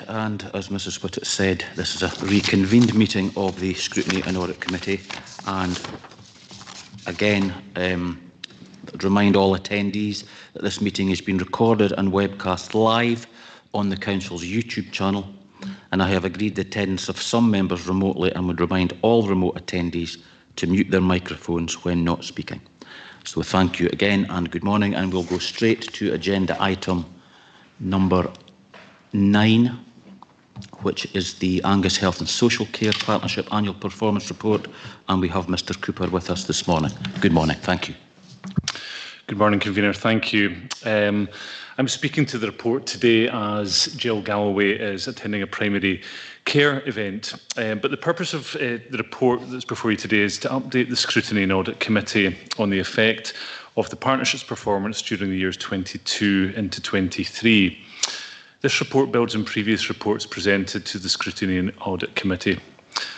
and as Mrs Whittet said, this is a reconvened meeting of the Scrutiny and Audit Committee, and again, remind all attendees that this meeting has been recorded and webcast live on the Council's YouTube channel, and I have agreed the attendance of some members remotely and would remind all remote attendees to mute their microphones when not speaking. So thank you again and good morning, and we'll go straight to agenda item number 9, which is the Angus Health and Social Care Partnership Annual Performance Report, and we have Mr Cooper with us this morning. Good morning. Thank you. Good morning, Convener. Thank you. I'm speaking to the report today as Jill Galloway is attending a primary care event. But the purpose of the report that's before you today is to update the Scrutiny and Audit Committee on the effect of the Partnership's performance during the years 22 into 23. This report builds on previous reports presented to the Scrutiny and Audit Committee.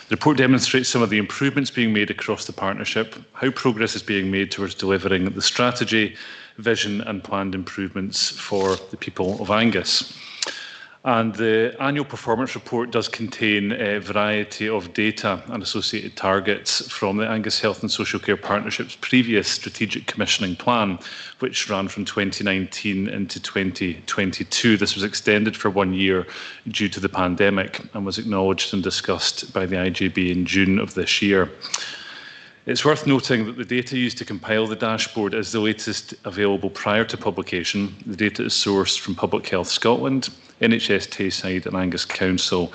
The report demonstrates some of the improvements being made across the partnership, how progress is being made towards delivering the strategy, vision and planned improvements for the people of Angus. And the annual performance report does contain a variety of data and associated targets from the Angus Health and Social Care Partnership's previous strategic commissioning plan, which ran from 2019 into 2022. This was extended for 1 year due to the pandemic and was acknowledged and discussed by the IJB in June of this year. It's worth noting that the data used to compile the dashboard is the latest available prior to publication. The data is sourced from Public Health Scotland, NHS Tayside and Angus Council,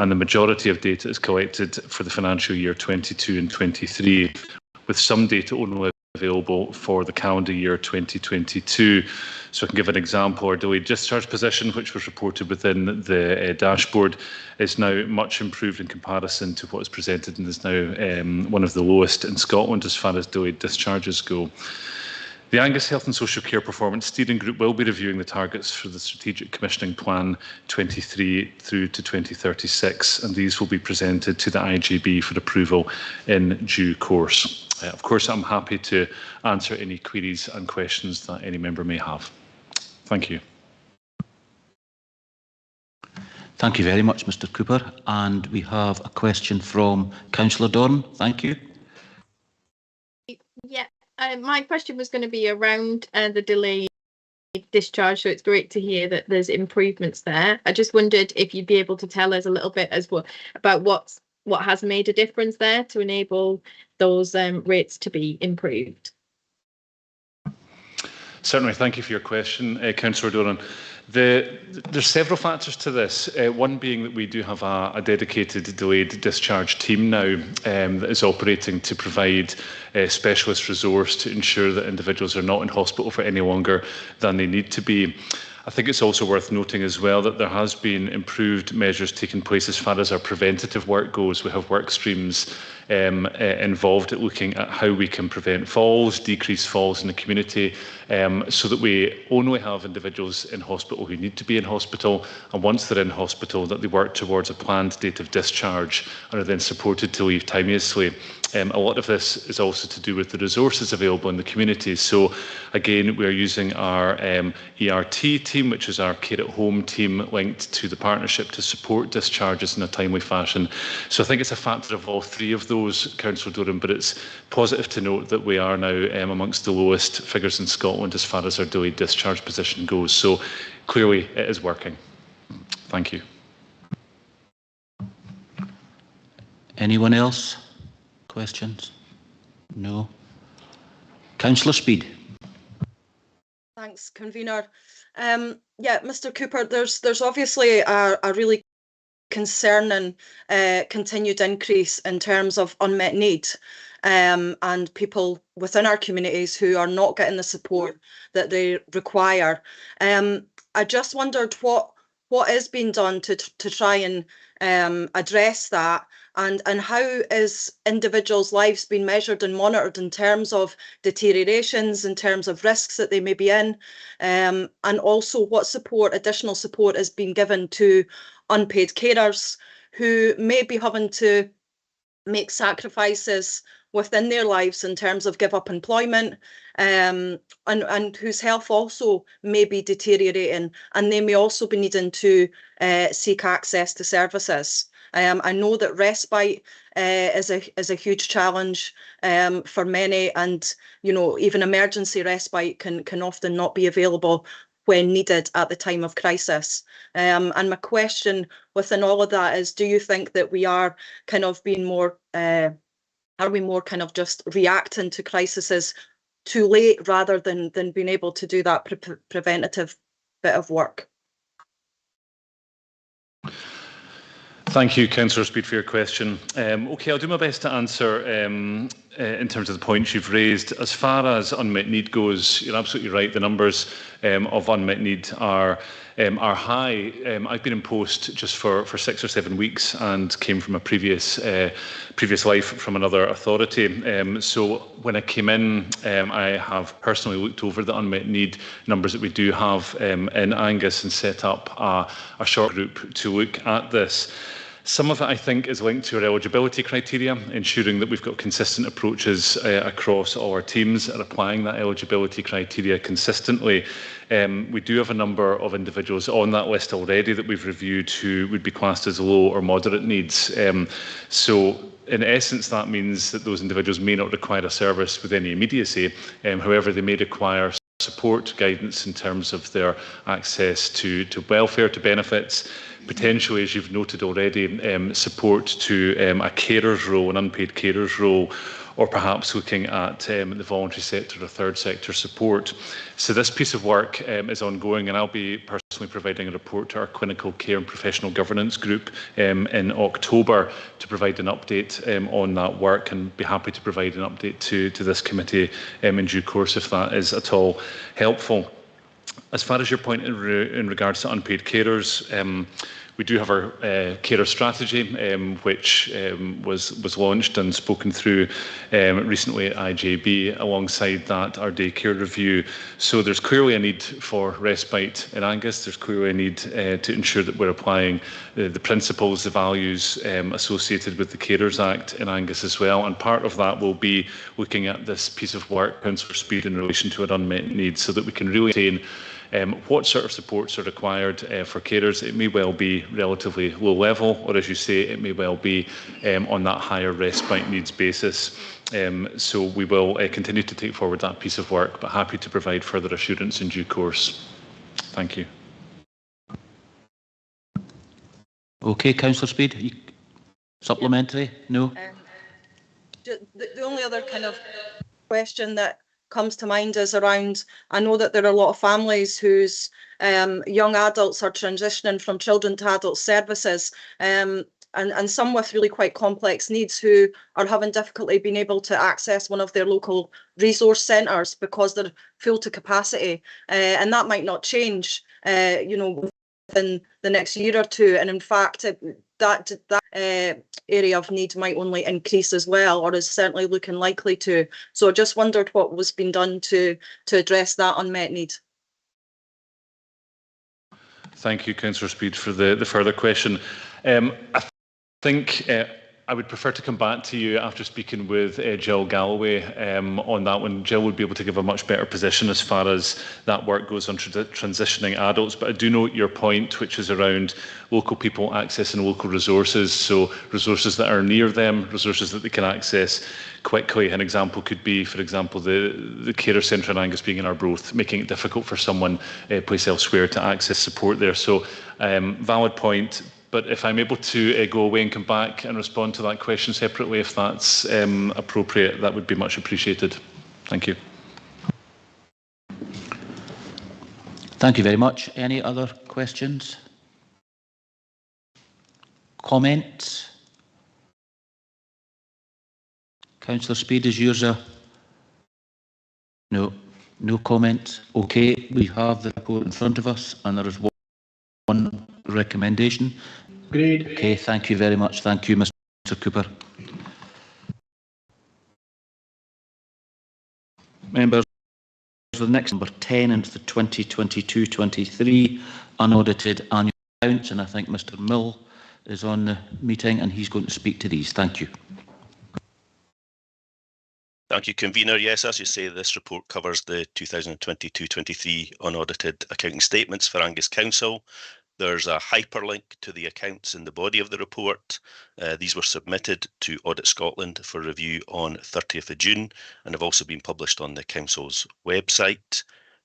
and the majority of data is collected for the financial year 22 and 23, with some data only available for the calendar year 2022. So I can give an example. Our delayed discharge position, which was reported within the dashboard, is now much improved in comparison to what is presented and is now one of the lowest in Scotland as far as delayed discharges go. The Angus Health and Social Care Performance Steering Group will be reviewing the targets for the Strategic Commissioning Plan 23 through to 2036, and these will be presented to the IJB for approval in due course. Of course, I'm happy to answer any queries and questions that any member may have. Thank you. Thank you very much, Mr Cooper. And we have a question from Councillor Dorn. Thank you. Yeah. My question was going to be around the delayed discharge, so it's great to hear that there's improvements there. I just wondered if you'd be able to tell us a little bit as well about what has made a difference there to enable those rates to be improved. Certainly, thank you for your question, Councillor Doran. There's several factors to this, one being that we do have a dedicated delayed discharge team now that is operating to provide specialist resource to ensure that individuals are not in hospital for any longer than they need to be. I think it's also worth noting as well that there has been improved measures taking place as far as our preventative work goes. We have work streams involved at looking at how we can prevent falls, decrease falls in the community, so that we only have individuals in hospital who need to be in hospital, and once they're in hospital that they work towards a planned date of discharge and are then supported to leave timeously. A lot of this is also to do with the resources available in the community. So again, we are using our ERT team, which is our care at home team linked to the partnership to support discharges in a timely fashion. So I think it's a factor of all three of those, Councillor Doran, but it's positive to note that we are now amongst the lowest figures in Scotland as far as our delayed discharge position goes. So clearly it is working. Thank you. Anyone else? Questions? No. Councillor Speed. Thanks, Convener. Yeah, Mr Cooper, there's obviously a really concerning continued increase in terms of unmet need and people within our communities who are not getting the support that they require. I just wondered what is being done to try and address that, and how is individuals' lives being measured and monitored in terms of deteriorations, in terms of risks that they may be in, and also what additional support is being given to unpaid carers who may be having to make sacrifices within their lives in terms of give up employment, and whose health also may be deteriorating, and they may also be needing to seek access to services. I know that respite is a huge challenge for many, and even emergency respite can often not be available when needed at the time of crisis. And my question within all of that is, do you think that we are kind of being more, are we more kind of just reacting to crises too late rather than being able to do that preventative bit of work? Thank you, Councillor Speed, for your question. Okay, I'll do my best to answer in terms of the points you've raised. As far as unmet need goes, you're absolutely right. The numbers of unmet need are high. I've been in post just for 6 or 7 weeks and came from a previous life from another authority. So when I came in, I have personally looked over the unmet need numbers that we do have in Angus and set up a short group to look at this. Some of it, I think, is linked to our eligibility criteria, ensuring that we've got consistent approaches across all our teams at applying that eligibility criteria consistently. We do have a number of individuals on that list already that we've reviewed who would be classed as low or moderate needs. So in essence, that means that those individuals may not require a service with any immediacy. However, they may require support, guidance in terms of their access to welfare, to benefits, potentially, as you've noted already, support to a carer's role, an unpaid carer's role, or perhaps looking at the voluntary sector or third sector support. So this piece of work is ongoing, and I'll be personally providing a report to our clinical care and professional governance group in October to provide an update on that work, and be happy to provide an update to this committee in due course if that is at all helpful. As far as your point in regards to unpaid carers, we do have our carer strategy, which was launched and spoken through recently at IJB. Alongside that, our daycare review. So there's clearly a need for respite in Angus. There's clearly a need to ensure that we're applying the principles, the values associated with the Carers Act in Angus as well. And part of that will be looking at this piece of work, Councillor Speed, in relation to our unmet needs, so that we can really attain what sort of supports are required for carers. It may well be relatively low level, or as you say, it may well be on that higher respite needs basis. So we will continue to take forward that piece of work, but happy to provide further assurance in due course. Thank you. Okay, Councillor Speed, supplementary? No? The only other kind of question that comes to mind is around, I know that there are a lot of families whose young adults are transitioning from children to adult services, and some with really quite complex needs who are having difficulty being able to access one of their local resource centres because they're full to capacity, and that might not change within the next year or two, and in fact that area of need might only increase as well, or is certainly looking likely to. So I just wondered what was being done to address that unmet need. Thank you, Councillor Speed, for the further question. I think I would prefer to come back to you after speaking with Jill Galloway on that one. Jill would be able to give a much better position as far as that work goes on transitioning adults. But I do note your point, which is around local people accessing local resources, so resources that are near them, resources that they can access quickly. An example could be, for example, the carer centre in Angus being in Arbroath, making it difficult for someone placed elsewhere to access support there. So valid point. But if I'm able to go away and come back and respond to that question separately, if that's appropriate, that would be much appreciated. Thank you. Thank you very much. Any other questions? Comments? Councillor Speed, is yours a... No comment. Okay, we have the report in front of us and there is one recommendation. Agreed. Okay, thank you very much. Thank you, Mr. Cooper. Members, the next number 10 into the 2022-23 unaudited annual accounts, and I think Mr. Mill is on the meeting and he's going to speak to these. Thank you. Thank you, Convener. Yes, as you say, this report covers the 2022-23 unaudited accounting statements for Angus Council. There's a hyperlink to the accounts in the body of the report. These were submitted to Audit Scotland for review on 30th of June and have also been published on the Council's website.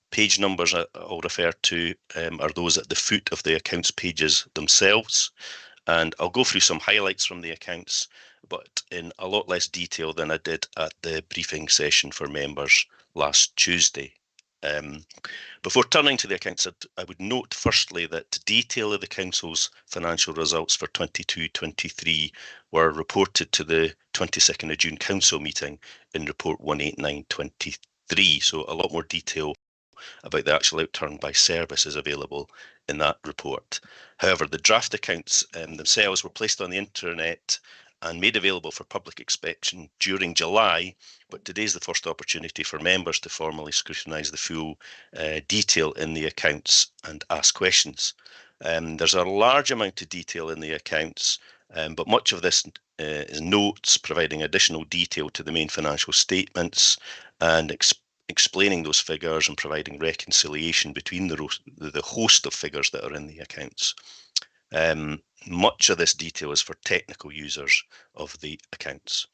Page numbers I'll refer to are those at the foot of the accounts pages themselves. And I'll go through some highlights from the accounts, but in a lot less detail than I did at the briefing session for members last Tuesday. Before turning to the accounts, I would note firstly that detail of the Council's financial results for 22-23 were reported to the 22nd of June Council meeting in Report 189/23, so a lot more detail about the actual outturn by service is available in that report. However, the draft accounts themselves were placed on the internet and made available for public inspection during July, but today's the first opportunity for members to formally scrutinise the full detail in the accounts and ask questions. There's a large amount of detail in the accounts, but much of this is notes providing additional detail to the main financial statements and explaining those figures and providing reconciliation between the host of figures that are in the accounts. Much of this detail is for technical users of the accounts.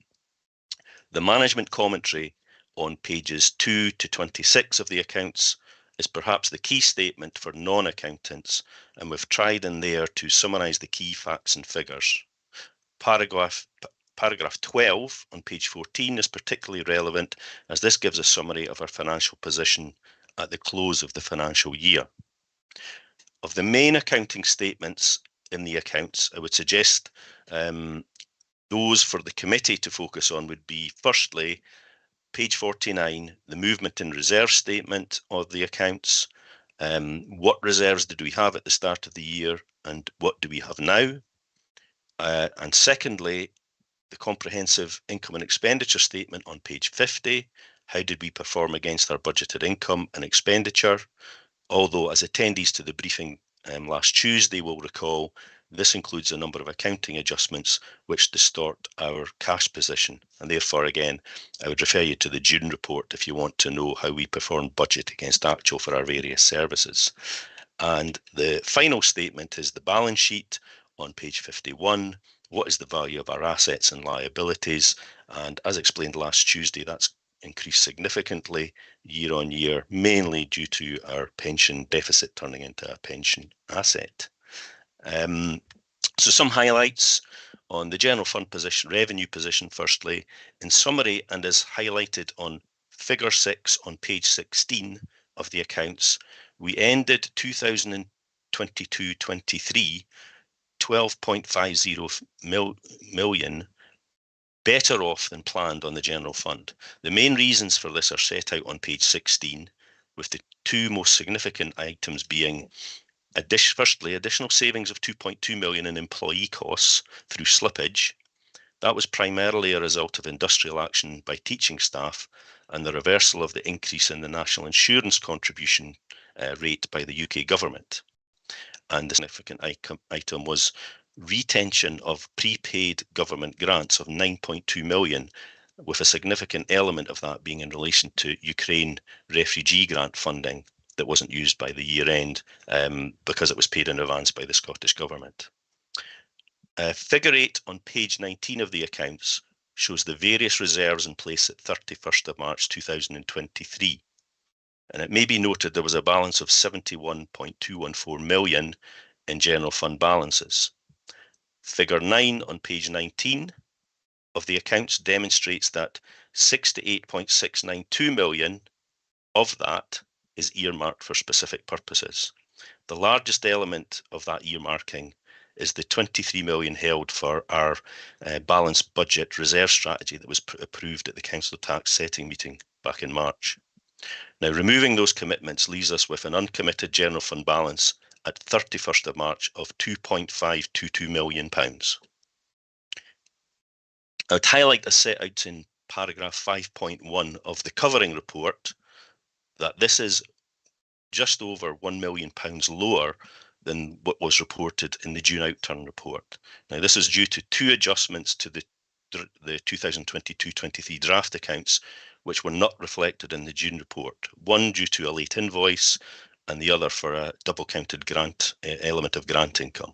The management commentary on pages 2 to 26 of the accounts is perhaps the key statement for non-accountants, and we've tried in there to summarise the key facts and figures. Paragraph 12 on page 14 is particularly relevant, as this gives a summary of our financial position at the close of the financial year. Of the main accounting statements in the accounts, I would suggest those for the committee to focus on would be, firstly, page 49, the movement in reserve statement of the accounts. What reserves did we have at the start of the year and what do we have now? And secondly, the comprehensive income and expenditure statement on page 50. How did we perform against our budgeted income and expenditure? Although, as attendees to the briefing last Tuesday will recall, this includes a number of accounting adjustments which distort our cash position. And therefore, again, I would refer you to the June report if you want to know how we performed budget against actual for our various services. And the final statement is the balance sheet on page 51. What is the value of our assets and liabilities? And as explained last Tuesday, that's increased significantly year on year, mainly due to our pension deficit turning into a pension asset. So some highlights on the general fund position, revenue position firstly. In summary, and as highlighted on figure 6 on page 16 of the accounts, we ended 2022-23 £12.50 million better off than planned on the general fund. The main reasons for this are set out on page 16, with the two most significant items being firstly, additional savings of £2.2 million in employee costs through slippage. That was primarily a result of industrial action by teaching staff and the reversal of the increase in the national insurance contribution rate by the UK government. And the significant item was retention of prepaid government grants of £9.2 million, with a significant element of that being in relation to Ukraine refugee grant funding that wasn't used by the year end because it was paid in advance by the Scottish Government. Figure 8 on page 19 of the accounts shows the various reserves in place at 31st of March 2023. And it may be noted there was a balance of £71.214 million in general fund balances. Figure 9 on page 19 of the accounts demonstrates that £68.692 million of that is earmarked for specific purposes. The largest element of that earmarking is the £23 million held for our balanced budget reserve strategy that was approved at the Council tax setting meeting back in March. Now, removing those commitments leaves us with an uncommitted general fund balance at 31st of March of £2.522 million. I would highlight as set out in paragraph 5.1 of the covering report that this is just over £1 million lower than what was reported in the June outturn report. Now, this is due to two adjustments to the 2022-23 draft accounts, which were not reflected in the June report, one due to a late invoice and the other for a double counted grant element of grant income.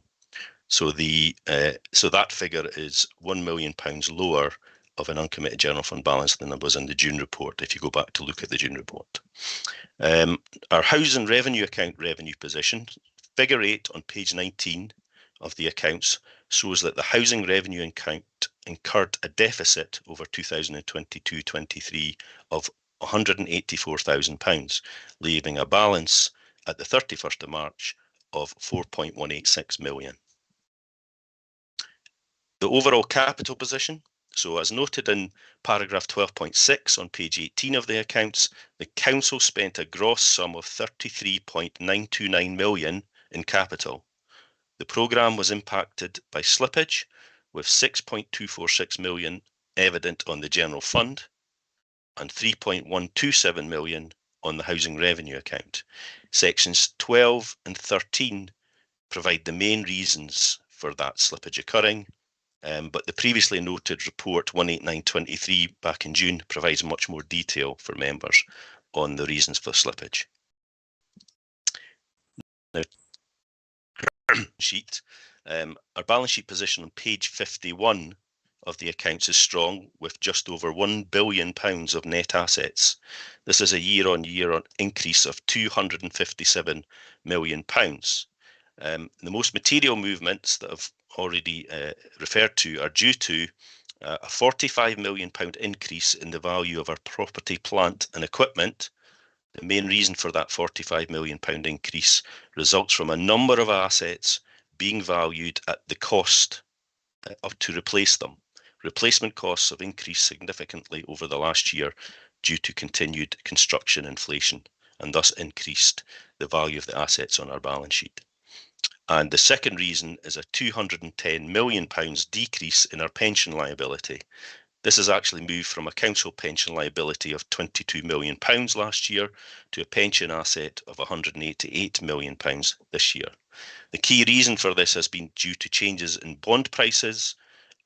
So that figure is £1 million lower of an uncommitted general fund balance than it was in the June report, if you go back to look at the June report. Our housing revenue account revenue position, figure 8 on page 19 of the accounts, shows that the housing revenue account incurred a deficit over 2022-23 of £184,000, leaving a balance at the 31st of March of 4.186 million. The overall capital position, so as noted in paragraph 12.6 on page 18 of the accounts, the council spent a gross sum of 33.929 million in capital. The programme was impacted by slippage, with 6.246 million evident on the general fund and 3.127 million on the housing revenue account. Sections 12 and 13 provide the main reasons for that slippage occurring, but the previously noted report 18923 back in June provides much more detail for members on the reasons for slippage. Now, our balance sheet position on page 51 of the accounts is strong, with just over £1 billion of net assets. This is a year-on-year increase of £257 million. The most material movements that I've already referred to are due to a £45 million increase in the value of our property, plant and equipment. The main reason for that £45 million increase results from a number of assets being valued at the cost to replace them. Replacement costs have increased significantly over the last year due to continued construction inflation, and thus increased the value of the assets on our balance sheet. And the second reason is a £210 million decrease in our pension liability. This has actually moved from a council pension liability of £22 million last year to a pension asset of £188 million this year. The key reason for this has been due to changes in bond prices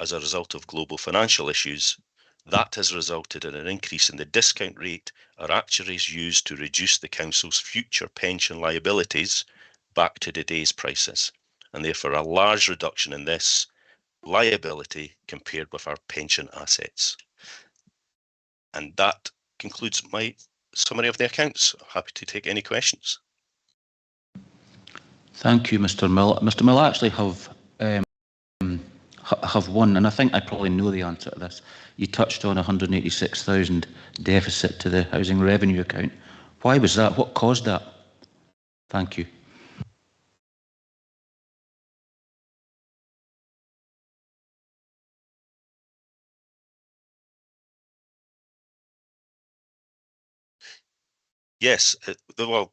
as a result of global financial issues. That has resulted in an increase in the discount rate our actuaries use to reduce the council's future pension liabilities back to today's prices, and therefore a large reduction in this liability compared with our pension assets. And that concludes my summary of the accounts. Happy to take any questions. Thank you, Mr. Mill. Mr. Mill, I actually have one, and I think I probably know the answer to this. You touched on 186,000 deficit to the housing revenue account. Why was that? What caused that? Thank you. Yes, well,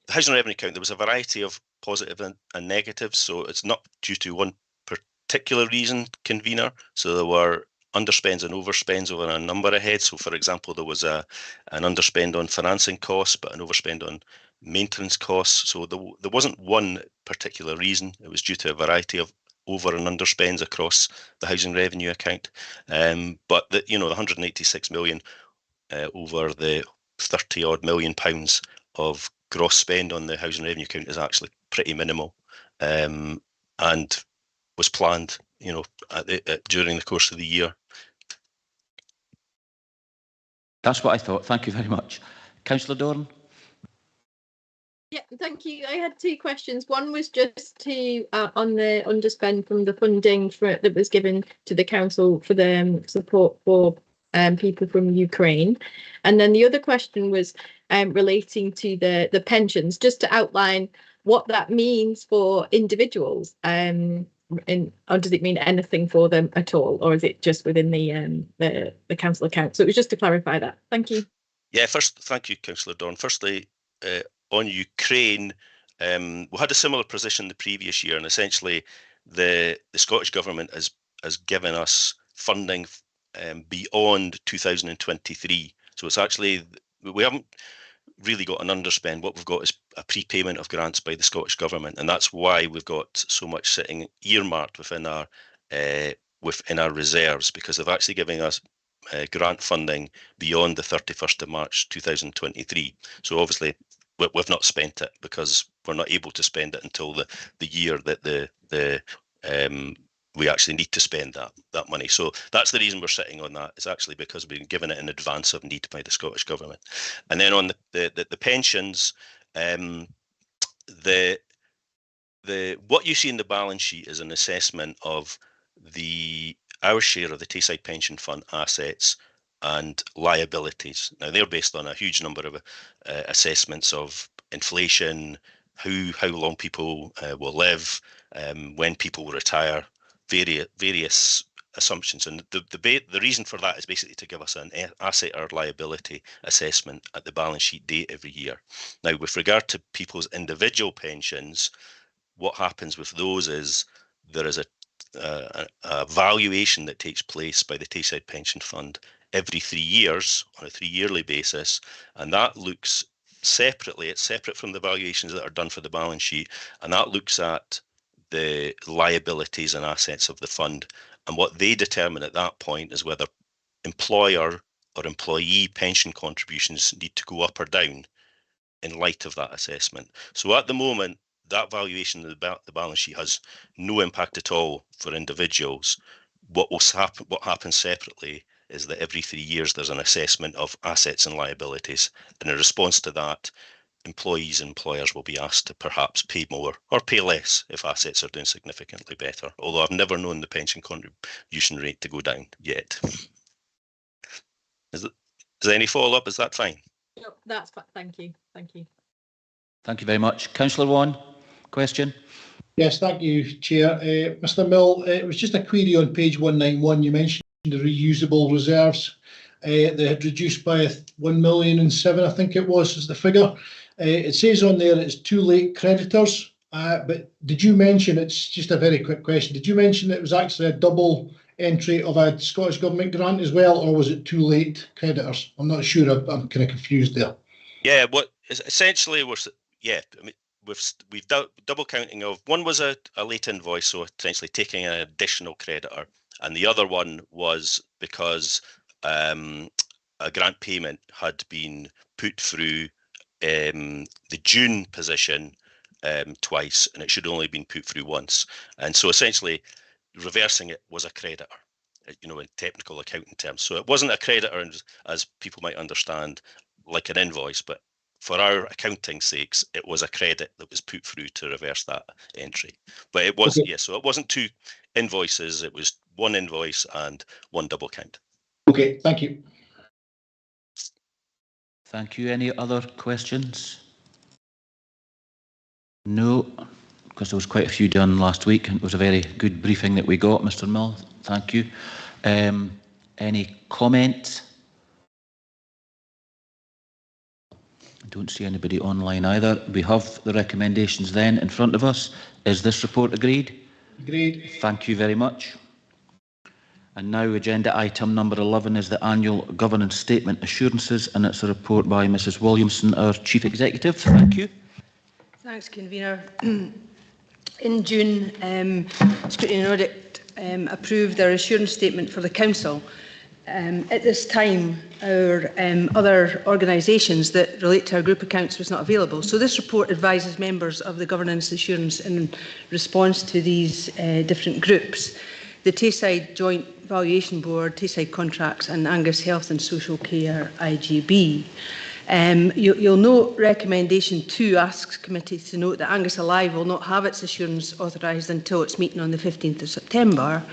the housing revenue account, there was a variety of positive and negatives, so it's not due to one particular reason, convener. So there were underspends and overspends over a number of heads. So, for example, there was an underspend on financing costs, but an overspend on maintenance costs. So there wasn't one particular reason. It was due to a variety of over and underspends across the housing revenue account. But the 186 million over the 30 odd million pounds of gross spend on the housing revenue account is actually pretty minimal, and was planned, during the course of the year. That's what I thought. Thank you very much. Councillor Doran? Yeah, thank you. I had two questions. One was just to on the underspend from the funding that was given to the council for the support for people from Ukraine, and then the other question was relating to the pensions, just to outline what that means for individuals. Or does it mean anything for them at all, or is it just within the council account? So it was just to clarify that. Thank you. Yeah, first, thank you, Councillor Dawn. Firstly, on Ukraine, we had a similar position the previous year, and essentially the Scottish Government has given us funding beyond 2023. So it's actually, we haven't really got an underspend. What we've got is a prepayment of grants by the Scottish Government, and that's why we've got so much sitting earmarked within our reserves, because they've actually given us grant funding beyond the 31st of March 2023. So obviously we've not spent it because we're not able to spend it until the year that we actually need to spend that money. So that's the reason we're sitting on that. It's actually because we've been given it in advance of need by the Scottish Government. And then on the pensions, what you see in the balance sheet is an assessment of our share of the Tayside Pension Fund assets and liabilities. Now they're based on a huge number of assessments of inflation, how long people will live, when people will retire, various assumptions. And the reason for that is basically to give us an asset or liability assessment at the balance sheet date every year. Now, with regard to people's individual pensions, what happens with those is there is a valuation that takes place by the Tayside Pension Fund every 3 years on a 3-yearly basis, and that looks separately. It's separate from the valuations that are done for the balance sheet, and that looks at the liabilities and assets of the fund. And what they determine at that point is whether employer or employee pension contributions need to go up or down in light of that assessment. So at the moment, that valuation of the balance sheet has no impact at all for individuals. What happens separately is that every 3 years there's an assessment of assets and liabilities, and in response to that, employees and employers will be asked to perhaps pay more or pay less if assets are doing significantly better, although I've never known the pension contribution rate to go down yet. Is there any follow-up? Is that fine? No, that's fine. Thank you. Thank you. Thank you very much. Councillor Vaughan, question? Yes, thank you, Chair. Mr Mill, it was just a query on page 191. You mentioned the reusable reserves. They had reduced by 1,000,007, I think it was, is the figure. It says on there it's too late creditors, but did you mention, it's just a very quick question, did you mention it was actually a double entry of a Scottish Government grant as well, or was it too late creditors? I'm not sure, I'm kind of confused there. Yeah, what essentially was, yeah, I mean, we've double counting of, one was a late invoice, so essentially taking an additional creditor, and the other one was because a grant payment had been put through the June position twice, and it should only been put through once. And so essentially reversing it was a creditor, you know, in technical accounting terms. So it wasn't a creditor, as people might understand, like an invoice, but for our accounting sakes, it was a credit that was put through to reverse that entry. But it was, okay. Yeah, so it wasn't 2 invoices, it was 1 invoice and 1 double count. Okay, thank you. Thank you. Any other questions? No, because there was quite a few done last week, and it was a very good briefing that we got, Mr Mill. Thank you. Any comment? I don't see anybody online either. We have the recommendations then in front of us. Is this report agreed? Agreed. Thank you very much. And now agenda item number 11 is the annual governance statement assurances, and it's a report by Mrs Williamson, our Chief Executive. Thank you. Thanks, Convener. In June, Scrutiny and Audit approved our assurance statement for the Council. At this time, our other organisations that relate to our group accounts was not available. So this report advises members of the governance assurance in response to these different groups. The Tayside Joint Valuation Board, Tayside Contracts and Angus Health and Social Care IGB. You'll note recommendation 2 asks committee to note that Angus Alive will not have its assurance authorised until its meeting on the 15th of September,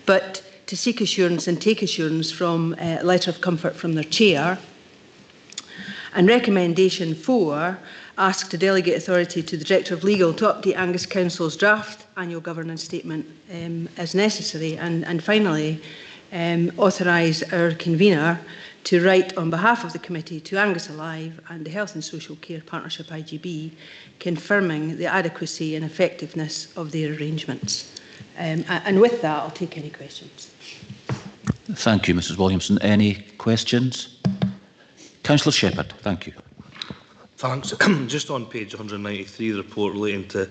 but to seek assurance and take assurance from a letter of comfort from their chair. And recommendation 4 asks to delegate authority to the Director of Legal to update Angus Council's draft annual governance statement as necessary. And finally, authorise our convener to write on behalf of the committee to Angus Alive and the Health and Social Care Partnership IGB, confirming the adequacy and effectiveness of their arrangements. And with that, I'll take any questions. Thank you, Mrs Williamson. Any questions? Councillor Shepherd, thank you. Thanks. Just on page 193, the report relating to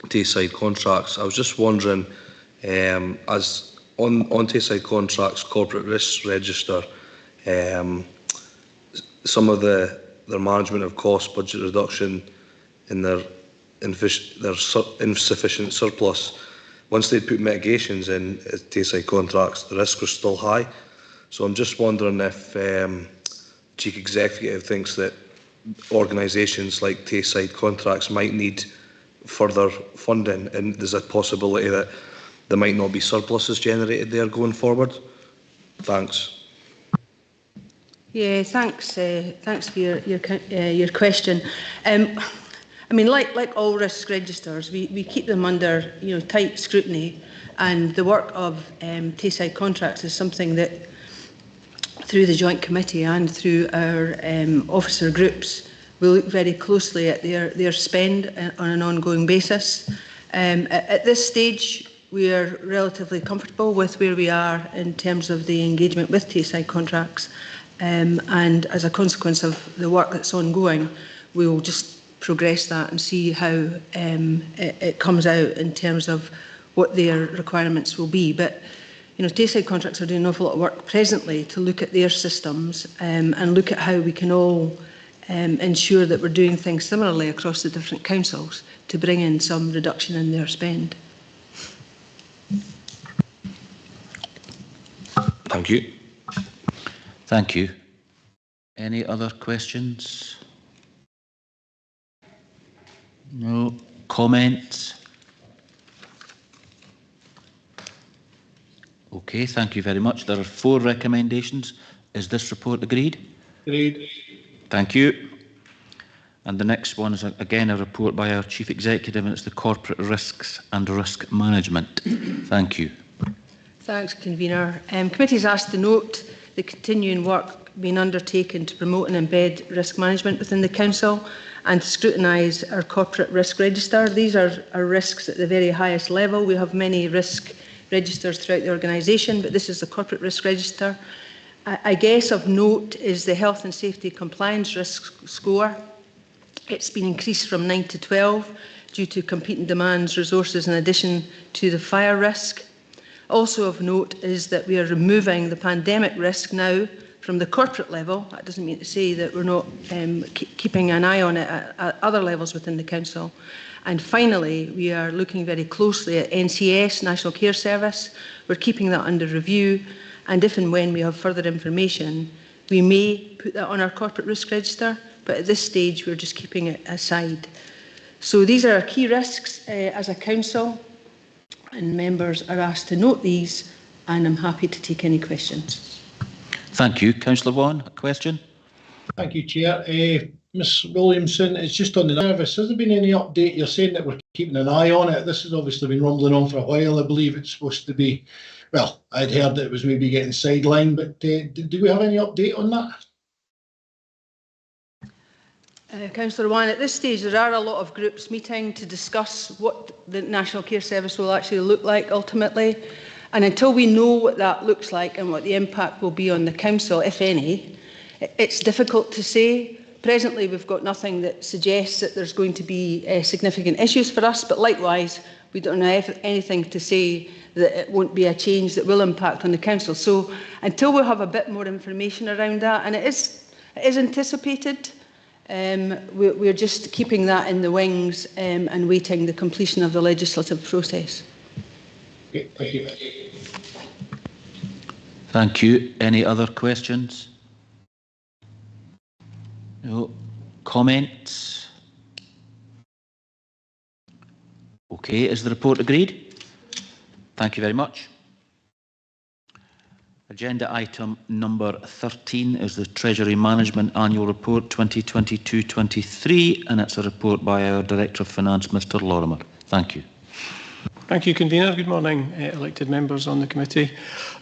Tayside contracts, I was just wondering, as on Tayside contracts, corporate risks register, some of their management of cost, budget reduction in their insufficient surplus. Once they'd put mitigations in Tayside contracts, the risk was still high. So I'm just wondering if Chief Executive thinks that organisations like Tayside contracts might need further funding, and there's a possibility that there might not be surpluses generated there going forward. Thanks. Yeah, thanks. Thanks for your question. I mean, like all risk registers, we keep them under tight scrutiny, and the work of Tayside contracts is something that, through the Joint Committee and through our officer groups, we look very closely at their spend on an ongoing basis. At this stage, we are relatively comfortable with where we are in terms of the engagement with Tayside contracts, and as a consequence of the work that's ongoing, we will just progress that and see how it comes out in terms of what their requirements will be. But Tayside contracts are doing an awful lot of work presently to look at their systems and look at how we can all ensure that we're doing things similarly across the different councils to bring in some reduction in their spend. Thank you. Thank you. Any other questions? No comments? Okay, thank you very much. There are 4 recommendations. Is this report agreed? Agreed. Thank you. And the next one is again a report by our Chief Executive, and it's the corporate risks and risk management. Thank you. Thanks, Convener. Committee's asked to note the continuing work being undertaken to promote and embed risk management within the Council and to scrutinise our corporate risk register. These are our risks at the very highest level. We have many risk registers throughout the organisation, but this is the corporate risk register. I guess of note is the health and safety compliance risk score. It's been increased from 9 to 12 due to competing demands, resources in addition to the fire risk. Also of note is that we are removing the pandemic risk now from the corporate level. That doesn't mean to say that we're not keeping an eye on it at other levels within the Council. And finally, we are looking very closely at NCS, National Care Service. We're keeping that under review, and if and when we have further information, we may put that on our corporate risk register, but at this stage we're just keeping it aside. So these are our key risks as a Council, and members are asked to note these, and I'm happy to take any questions. Thank you. Councillor Vaughan, a question? Thank you, Chair. Ms Williamson, it's just on the service. Has there been any update? You're saying that we're keeping an eye on it. This has obviously been rumbling on for a while. I believe it's supposed to be, well, I'd heard that it was maybe getting sidelined, but do we have any update on that? Councillor Vaughan, at this stage there are a lot of groups meeting to discuss what the National Care Service will actually look like ultimately, and until we know what that looks like and what the impact will be on the Council, if any, it's difficult to say. Presently we've got nothing that suggests that there's going to be significant issues for us, but likewise we don't have anything to say that it won't be a change that will impact on the Council. So until we have a bit more information around that, and it is anticipated, we're just keeping that in the wings and waiting the completion of the legislative process. Okay, thank you. Thank you. Any other questions? No comments? Okay, is the report agreed? Thank you very much. Agenda item number 13 is the Treasury Management Annual Report 2022-23, and it's a report by our Director of Finance, Mr. Lorimer. Thank you. Thank you, Convener. Good morning, elected members on the committee.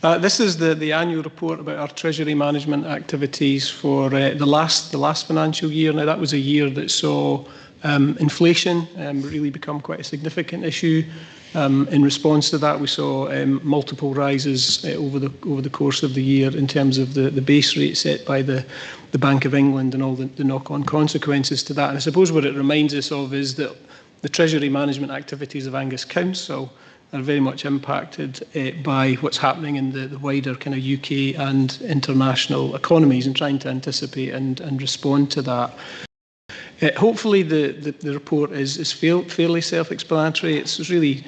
This is the annual report about our Treasury management activities for the last financial year. Now, that was a year that saw inflation really become quite a significant issue. In response to that, we saw multiple rises over the course of the year in terms of the base rate set by the Bank of England and all the knock-on consequences to that. And I suppose what it reminds us of is that the Treasury management activities of Angus Council are very much impacted by what's happening in the wider kind of UK and international economies, and trying to anticipate and respond to that. Hopefully the report is fairly self-explanatory. It's really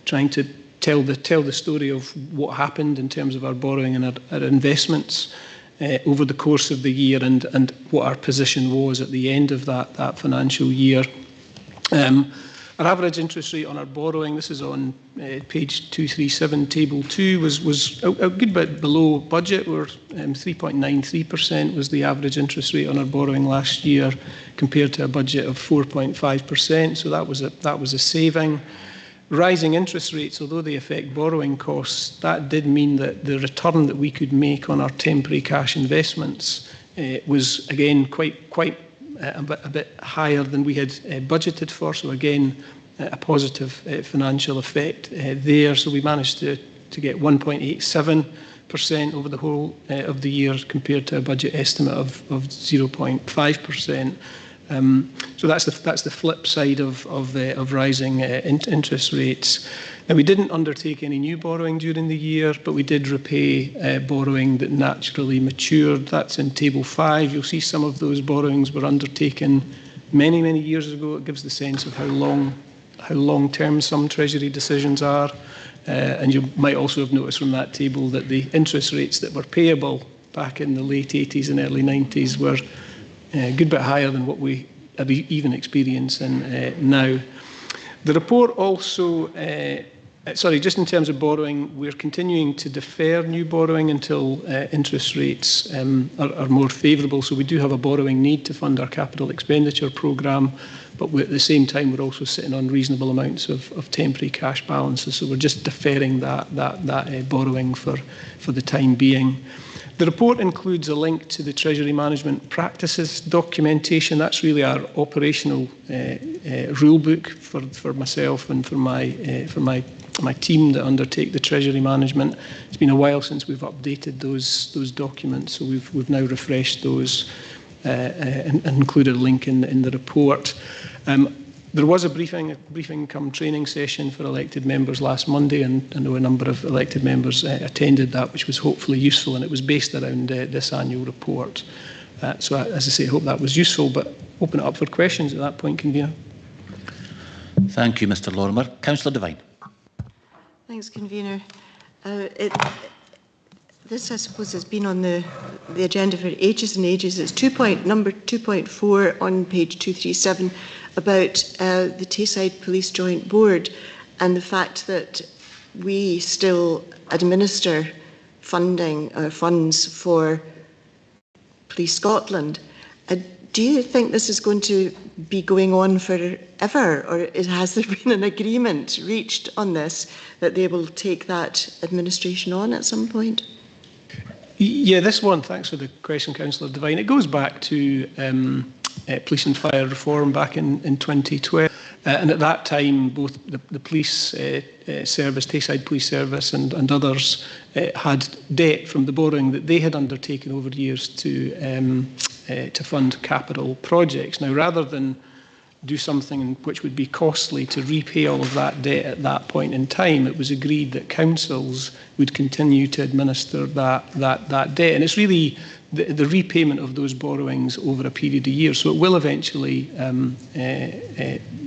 trying to tell the story of what happened in terms of our borrowing and our investments over the course of the year, and what our position was at the end of that financial year. Our average interest rate on our borrowing, this is on page 237, table 2, was a good bit below budget. We're 3.93% was the average interest rate on our borrowing last year, compared to a budget of 4.5%. So that was a saving. Rising interest rates, although they affect borrowing costs, that did mean that the return that we could make on our temporary cash investments was again quite a bit higher than we had budgeted for. So again, a positive financial effect there. So we managed to get 1.87% over the whole of the year, compared to a budget estimate of 0.5%. So that's the flip side of rising interest rates. Now, we didn't undertake any new borrowing during the year, but we did repay borrowing that naturally matured. That's in table 5. You'll see some of those borrowings were undertaken many years ago. It gives the sense of how long-term some Treasury decisions are. And you might also have noticed from that table that the interest rates that were payable back in the late 80s and early 90s were a good bit higher than what we are even experiencing now. The report also, just in terms of borrowing, we're continuing to defer new borrowing until interest rates are more favourable. So we do have a borrowing need to fund our capital expenditure programme, but at the same time we're also sitting on reasonable amounts of temporary cash balances. So we're just deferring that borrowing for the time being. The report includes a link to the Treasury Management Practices documentation. That's really our operational rule book for myself and for my team that undertake the Treasury Management. It's been a while since we've updated those documents, so we've now refreshed those and included a link in the report. There was a briefing come training session for elected members last Monday, and I know a number of elected members attended that, which was hopefully useful, and it was based around this annual report. So, as I say, I hope that was useful, but open it up for questions at that point, Convener. Thank you, Mr Lorimer. Councillor Devine. Thanks, Convener. This, I suppose, has been on the agenda for ages and ages. It's number 2.4 on page 237, about the Tayside Police Joint Board and the fact that we still administer funds for Police Scotland. Do you think this is going to be going on forever, or has there been an agreement reached on this that they will take that administration on at some point? Yeah, this one, thanks for the question, Councillor Devine. It goes back to police and fire reform back in 2012. And at that time, both the police service, Tayside Police Service and others had debt from the borrowing that they had undertaken over the years to fund capital projects. Now, rather than do something which would be costly to repay all of that debt at that point in time, it was agreed that councils would continue to administer that debt. And it's really the repayment of those borrowings over a period of years. So it will eventually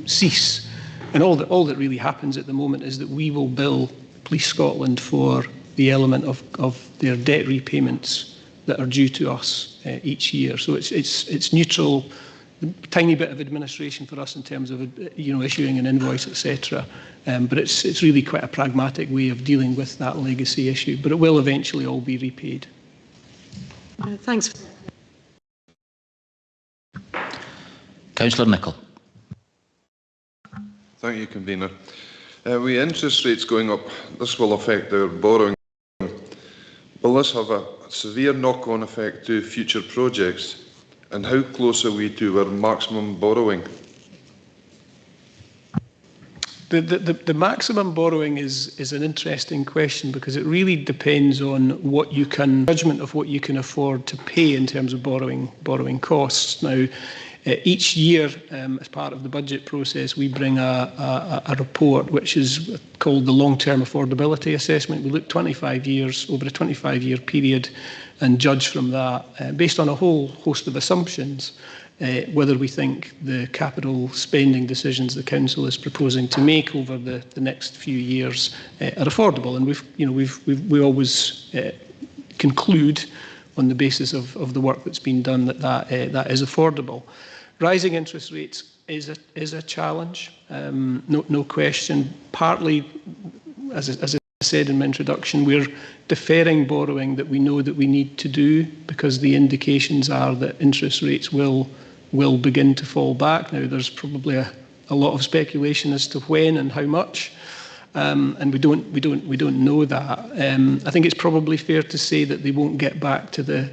cease. And all that really happens at the moment is that we will bill Police Scotland for the element of their debt repayments that are due to us each year. So it's neutral. A tiny bit of administration for us in terms of issuing an invoice, etc. But it's really quite a pragmatic way of dealing with that legacy issue. But it will eventually all be repaid. Thanks. Councillor Nicholl. Thank you, Convener. With interest rates going up, this will affect our borrowing. Will this have a severe knock-on effect to future projects? And how close are we to our maximum borrowing? The maximum borrowing is an interesting question because it really depends on what you can, judgment of what you can afford to pay in terms of borrowing costs. Now, each year, as part of the budget process, we bring a report which is called the long-term affordability assessment. We look 25 years, over a 25-year period, and judge from that, based on a whole host of assumptions, whether we think the capital spending decisions the council is proposing to make over the next few years are affordable. And we always conclude on the basis of the work that's been done that is affordable. Rising interest rates is a challenge, no question. Partly, as I said in my introduction, we're deferring borrowing that we know that we need to do because the indications are that interest rates will begin to fall back. Now, there's probably a lot of speculation as to when and how much, and we don't know that. I think it's probably fair to say that they won't get back to the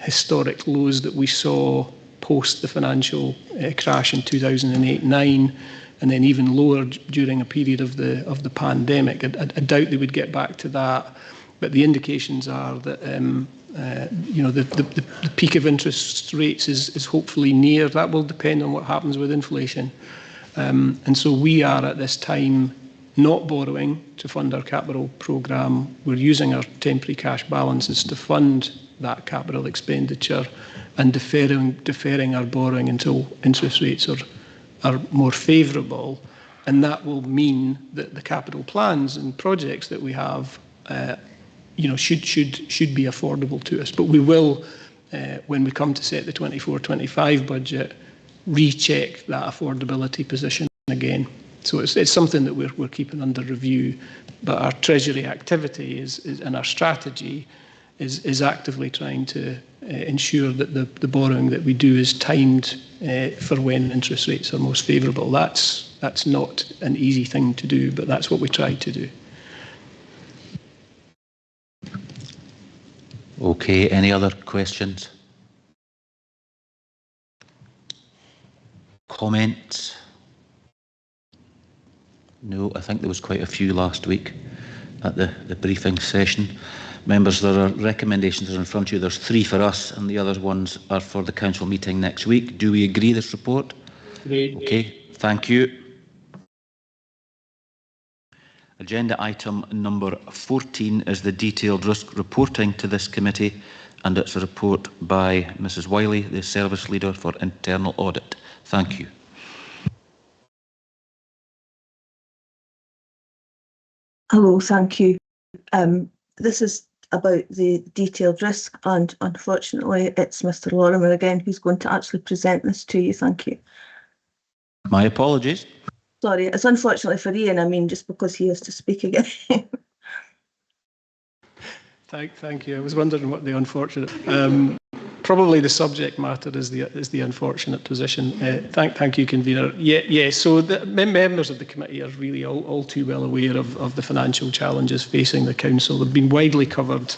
historic lows that we saw post the financial crash in 2008-9, and then even lower during a period of the pandemic. I doubt they would get back to that, but the indications are that the peak of interest rates is hopefully near. That will depend on what happens with inflation, and so we are at this time not borrowing to fund our capital programme. We're using our temporary cash balances to fund that capital expenditure and deferring our borrowing until interest rates are more favourable, and that will mean that the capital plans and projects that we have should be affordable to us. But we will, when we come to set the 24-25 budget, recheck that affordability position again. So it's something that we're keeping under review, but our Treasury activity and our strategy is actively trying to ensure that the borrowing that we do is timed for when interest rates are most favourable. That's not an easy thing to do, but that's what we try to do. Okay, any other questions? Comments? No, I think there was quite a few last week at the briefing session. Members, there are recommendations in front of you. There's 3 for us and the other ones are for the council meeting next week. Do we agree this report? Agreed. Okay, thank you. Agenda item number 14 is the detailed risk reporting to this committee, and it's a report by Mrs. Wiley, the Service Leader for Internal Audit. Thank you. Hello, thank you. This is about the detailed risk, and unfortunately it's Mr. Lorimer again who's going to actually present this to you. Thank you. My apologies. Sorry, it's unfortunately for Ian, I mean, just because he has to speak again. Thank you. I was wondering what the unfortunate... probably the subject matter is the unfortunate position. Thank you, convener. Yeah. So the members of the committee are really all too well aware of the financial challenges facing the council. They've been widely covered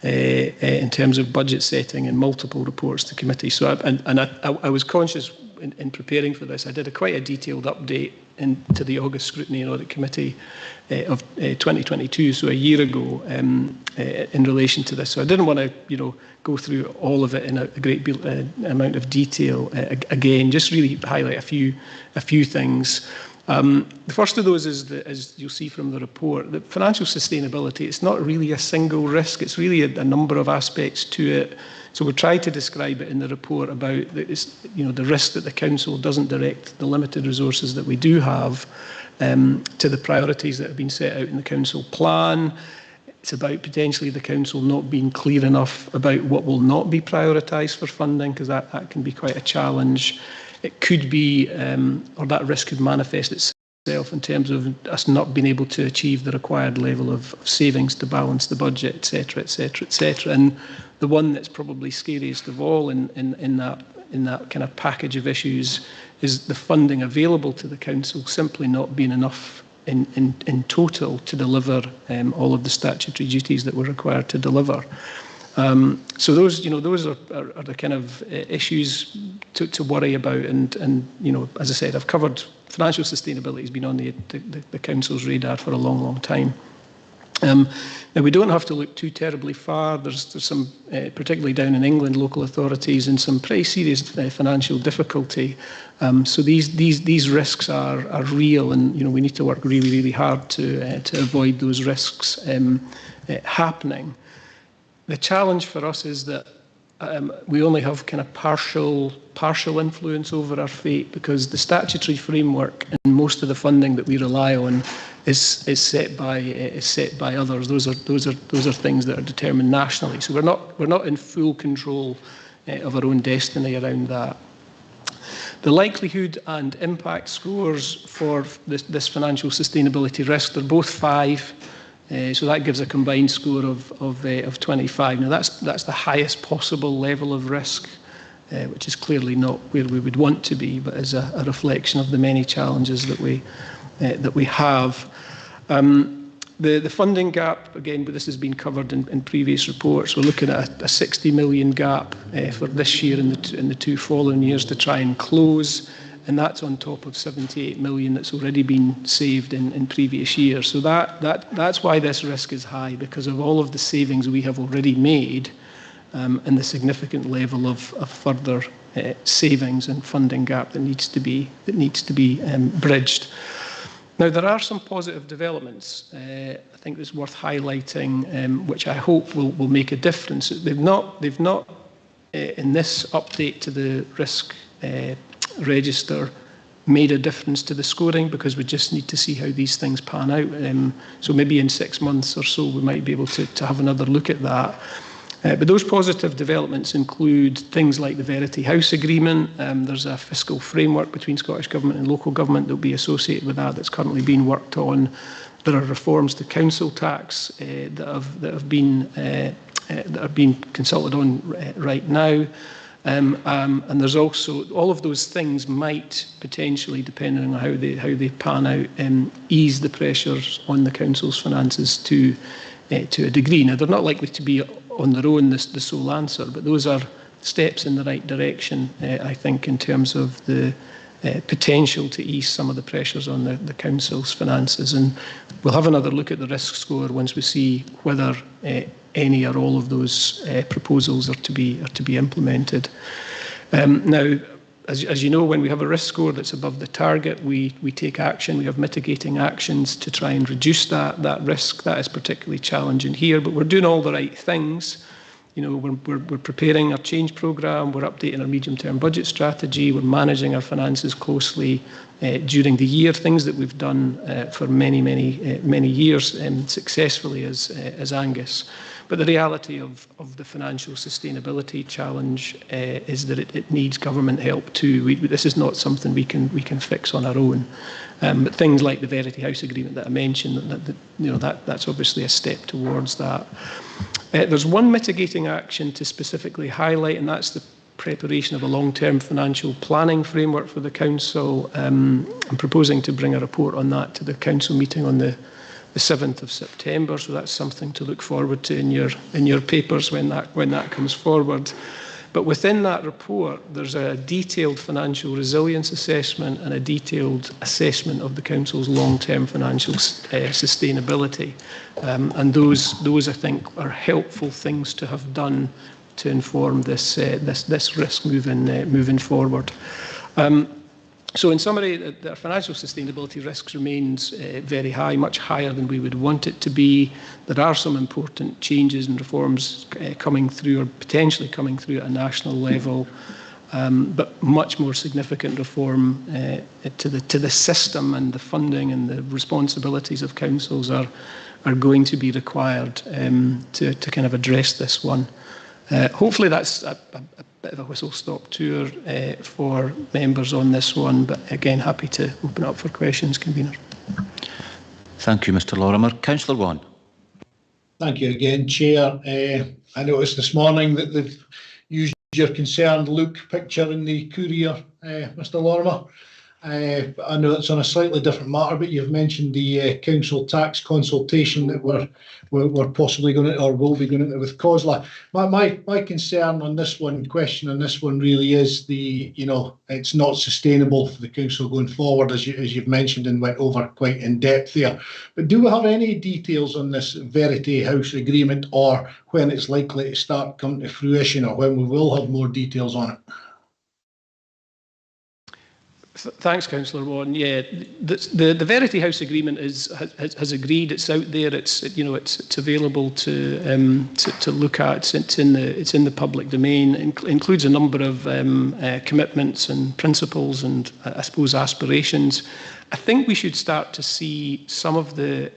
in terms of budget setting in multiple reports to committee. So I was conscious in preparing for this. I did quite a detailed update into the August Scrutiny and Audit Committee of 2022, so a year ago, in relation to this. So I didn't want to, go through all of it in a great amount of detail again. Just really highlight a few things. The first of those is that, as you'll see from the report, that financial sustainability, it's not really a single risk. It's really a number of aspects to it. So we try to describe it in the report about the risk that the council doesn't direct the limited resources that we do have to the priorities that have been set out in the council plan. It's about potentially the council not being clear enough about what will not be prioritised for funding, because that can be quite a challenge. It could be, or that risk could manifest itself in terms of us not being able to achieve the required level of savings to balance the budget, etc., etc., etc. And the one that's probably scariest of all in that kind of package of issues is the funding available to the council simply not being enough in total to deliver all of the statutory duties that we're required to deliver. So those are the kind of issues to worry about. And as I said, I've covered financial sustainability has been on the Council's radar for a long time. Now, we don't have to look too terribly far. There's some, particularly down in England, local authorities in some pretty serious financial difficulty. So these risks are real, and we need to work really hard to avoid those risks happening. The challenge for us is that we only have kind of partial influence over our fate, because the statutory framework and most of the funding that we rely on is set by others. Those are things that are determined nationally. So we're not in full control of our own destiny around that. The likelihood and impact scores for this financial sustainability risk, they're both 5. So that gives a combined score of 25. Now that's the highest possible level of risk, which is clearly not where we would want to be, but is a reflection of the many challenges that we have. The funding gap, again, but this has been covered in previous reports. We're looking at a 60 million gap for this year and the 2 following years to try and close. And that's on top of 78 million that's already been saved in previous years. So that's why this risk is high, because of all of the savings we have already made and the significant level of further savings and funding gap that needs to be bridged. Now, there are some positive developments. I think it's worth highlighting, which I hope will make a difference. They've not in this update to the risk register made a difference to the scoring, because we just need to see how these things pan out. So maybe in 6 months or so we might be able to have another look at that. But those positive developments include things like the Verity House Agreement. There's a fiscal framework between Scottish Government and local government that will be associated with that that's currently being worked on. There are reforms to council tax that are being consulted on right now. And there's also all of those things might potentially, depending on how they pan out, ease the pressures on the council's finances to a degree. Now, they're not likely to be on their own the sole answer, but those are steps in the right direction, I think, in terms of the potential to ease some of the pressures on the council's finances. And we'll have another look at the risk score once we see whether any or all of those proposals are to be implemented. Now, as you know, when we have a risk score that's above the target, we take action. We have mitigating actions to try and reduce that risk. That is particularly challenging here, but we're doing all the right things. We're preparing our change programme. We're updating our medium-term budget strategy. We're managing our finances closely during the year. Things that we've done for many years successfully as Angus. But the reality of the financial sustainability challenge is that it needs government help too. This is not something we can fix on our own. But things like the Verity House Agreement that I mentioned, that's obviously a step towards that. There's one mitigating action to specifically highlight, and that's the preparation of a long-term financial planning framework for the council. I'm proposing to bring a report on that to the council meeting on the 7th of September, so that's something to look forward to in your papers when that comes forward. But within that report, there's a detailed financial resilience assessment and a detailed assessment of the council's long-term financial sustainability, and those I think are helpful things to have done to inform this risk moving forward. So in summary, our financial sustainability risks remains very high, much higher than we would want it to be. There are some important changes and reforms coming through, or potentially coming through at a national level, but much more significant reform to the system and the funding and the responsibilities of councils are going to be required to kind of address this one. Hopefully that's a bit of a whistle-stop tour for members on this one, but again, happy to open up for questions, Convener. Thank you, Mr Lorimer. Councillor Vaughan. Thank you again, Chair. I noticed this morning that they've used your concerned look picture in the Courier, Mr Lorimer. I know it's on a slightly different matter, but you've mentioned the council tax consultation that we're possibly going to, or will be going into with COSLA. My concern on this one, question on this one really is it's not sustainable for the council going forward, as you've mentioned and went over quite in depth there. But do we have any details on this Verity House agreement, or when it's likely to start coming to fruition, or when we will have more details on it? Thanks, Councillor Warren. Yeah, the Verity House agreement has agreed. It's out there. It's available to look at. It's in the public domain. Includes a number of commitments and principles and I suppose aspirations. I think we should start to see some of the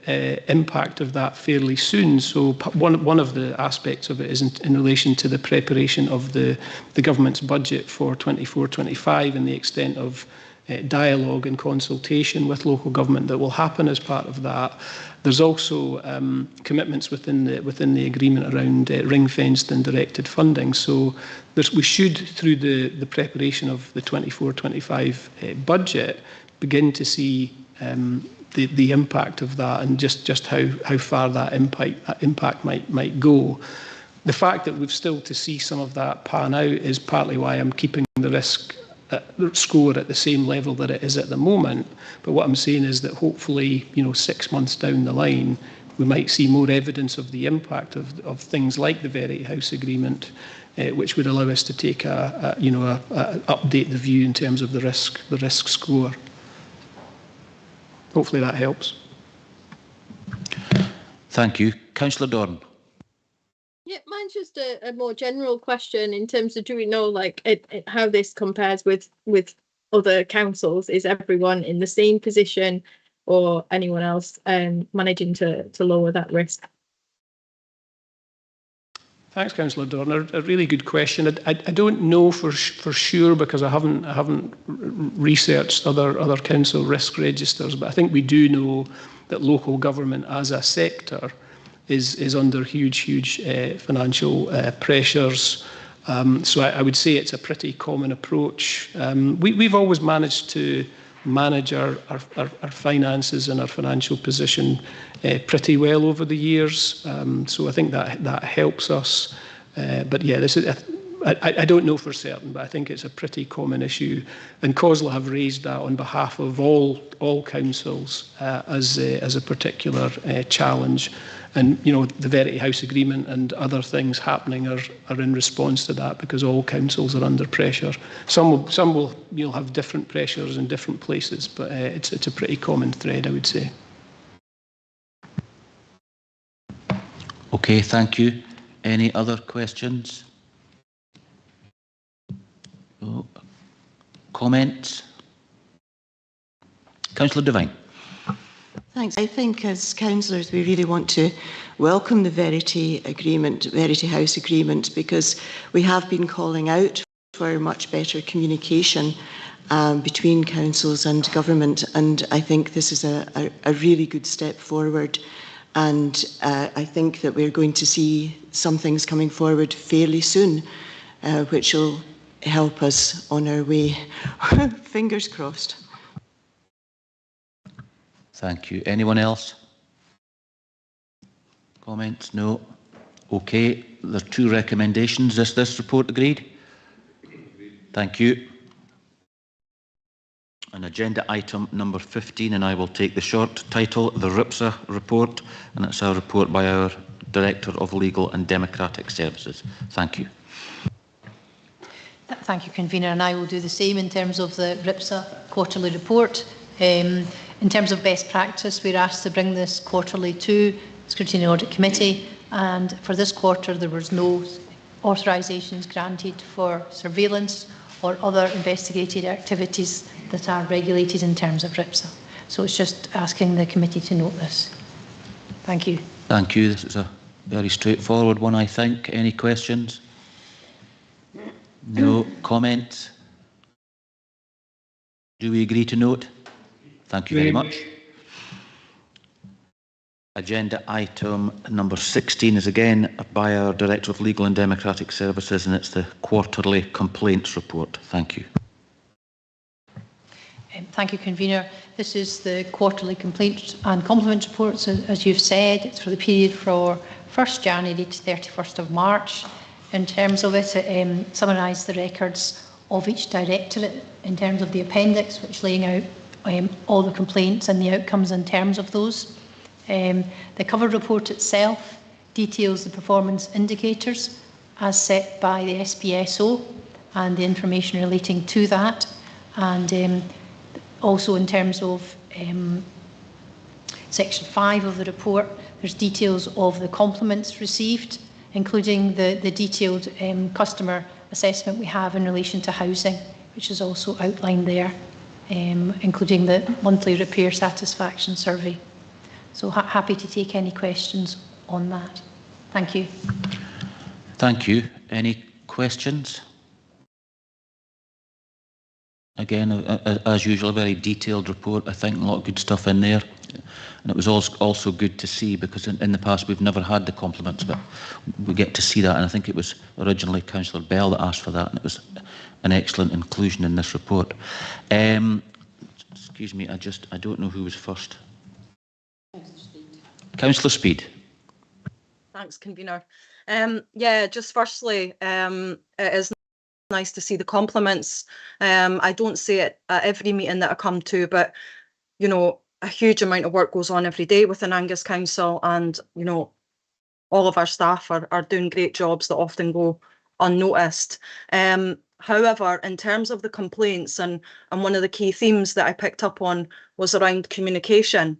impact of that fairly soon. So one of the aspects of it is in relation to the preparation of the government's budget for 24-25 and the extent of dialogue and consultation with local government that will happen as part of that. There's also commitments within the agreement around ring-fenced and directed funding. So we should, through the preparation of the 24-25 budget, begin to see the impact of that and just how far that impact might go. The fact that we've still to see some of that pan out is partly why I'm keeping the risk score at the same level that it is at the moment. But what I'm saying is that hopefully, 6 months down the line, we might see more evidence of the impact of things like the Verity House agreement, which would allow us to take update the view in terms of the risk score. Hopefully that helps. Thank you. Councillor Dorn. Yeah, mine's just a more general question in terms of, do we know how this compares with other councils? Is everyone in the same position, or anyone else managing to lower that risk? Thanks, Councillor Dorn. A really good question. I don't know for sure because I haven't researched other council risk registers, but I think we do know that local government as a sector is under huge financial pressures. So I would say it's a pretty common approach. We've always managed to manage our finances and our financial position pretty well over the years. So I think that helps us. But yeah, I don't know for certain, but I think it's a pretty common issue. And COSLA have raised that on behalf of all councils as a particular challenge. And, the Verity House agreement and other things happening are in response to that, because all councils are under pressure. Some will have different pressures in different places, but it's a pretty common thread, I would say. Okay, thank you. Any other questions? Oh, comments? Councillor Devine. Thanks. I think as councillors we really want to welcome the Verity House agreement, because we have been calling out for much better communication between councils and government, and I think this is a really good step forward, and I think that we're going to see some things coming forward fairly soon which will help us on our way. Fingers crossed. Thank you. Anyone else? Comments? No. Okay. There are two recommendations. Is this report agreed? Thank you. And agenda item number 15, and I will take the short title, the RIPSA report, and it's a report by our Director of Legal and Democratic Services. Thank you. Thank you, Convener, and I will do the same in terms of the RIPSA quarterly report. In terms of best practice, we're asked to bring this quarterly to Scrutiny and Audit Committee, and for this quarter there was no authorisations granted for surveillance or other investigated activities that are regulated in terms of RIPSA. So it's just asking the committee to note this. Thank you. Thank you. This is a very straightforward one, I think. Any questions? No. Comments? Do we agree to note? Thank you very much. Agenda item number 16 is again by our Director of Legal and Democratic Services, and it's the quarterly complaints report. Thank you. Thank you, Convener. This is the quarterly complaint and compliments reports, as you've said. It's for the period from 1st January to 31st of March. In terms of it, it summarised the records of each directorate in terms of the appendix, which laying out all the complaints and the outcomes in terms of those. The cover report itself details the performance indicators as set by the SPSO and the information relating to that, and also in terms of section 5 of the report, there's details of the compliments received, including the detailed customer assessment we have in relation to housing, which is also outlined there, including the monthly repair satisfaction survey. So happy to take any questions on that. Thank you. Thank you. Any questions? Again, as usual, a very detailed report. I think a lot of good stuff in there. And it was also good to see, because in the past we've never had the compliments, but we get to see that. And I think it was originally Councillor Bell that asked for that, and it was an excellent inclusion in this report. Excuse me, I don't know who was first. Councillor Speed. Thanks, Convener. Yeah, just firstly, it is nice to see the compliments. I don't say it at every meeting that I come to, but, you know, a huge amount of work goes on every day within Angus Council, and, you know, all of our staff are doing great jobs that often go unnoticed. However, in terms of the complaints, and one of the key themes that I picked up on was around communication,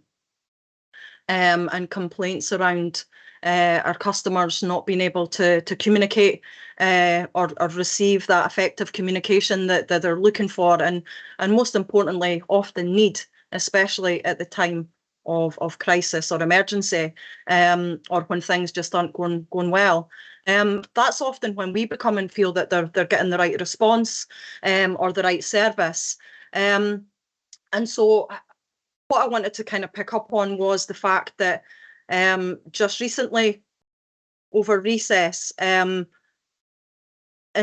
and complaints around our customers not being able to communicate or receive that effective communication that they're looking for, and most importantly often need, especially at the time of crisis or emergency, or when things just aren't going well. That's often when we become and feel that they're getting the right response or the right service. And so what I wanted to kind of pick up on was the fact that just recently, over recess, in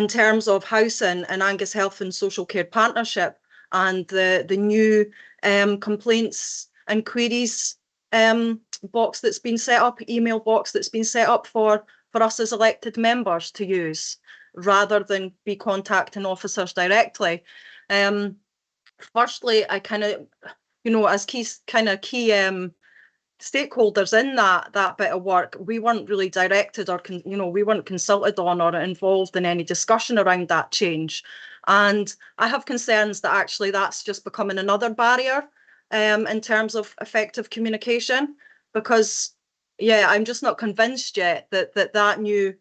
terms of housing and Angus Health and Social Care Partnership and the new complaints and queries box that's been set up, email box that's been set up for us as elected members to use, rather than be contacting officers directly. Firstly, I kind of, you know, as key stakeholders in that bit of work, we weren't really directed or we weren't consulted on or involved in any discussion around that change. And I have concerns that actually that's just becoming another barrier in terms of effective communication, because yeah, I'm just not convinced yet that new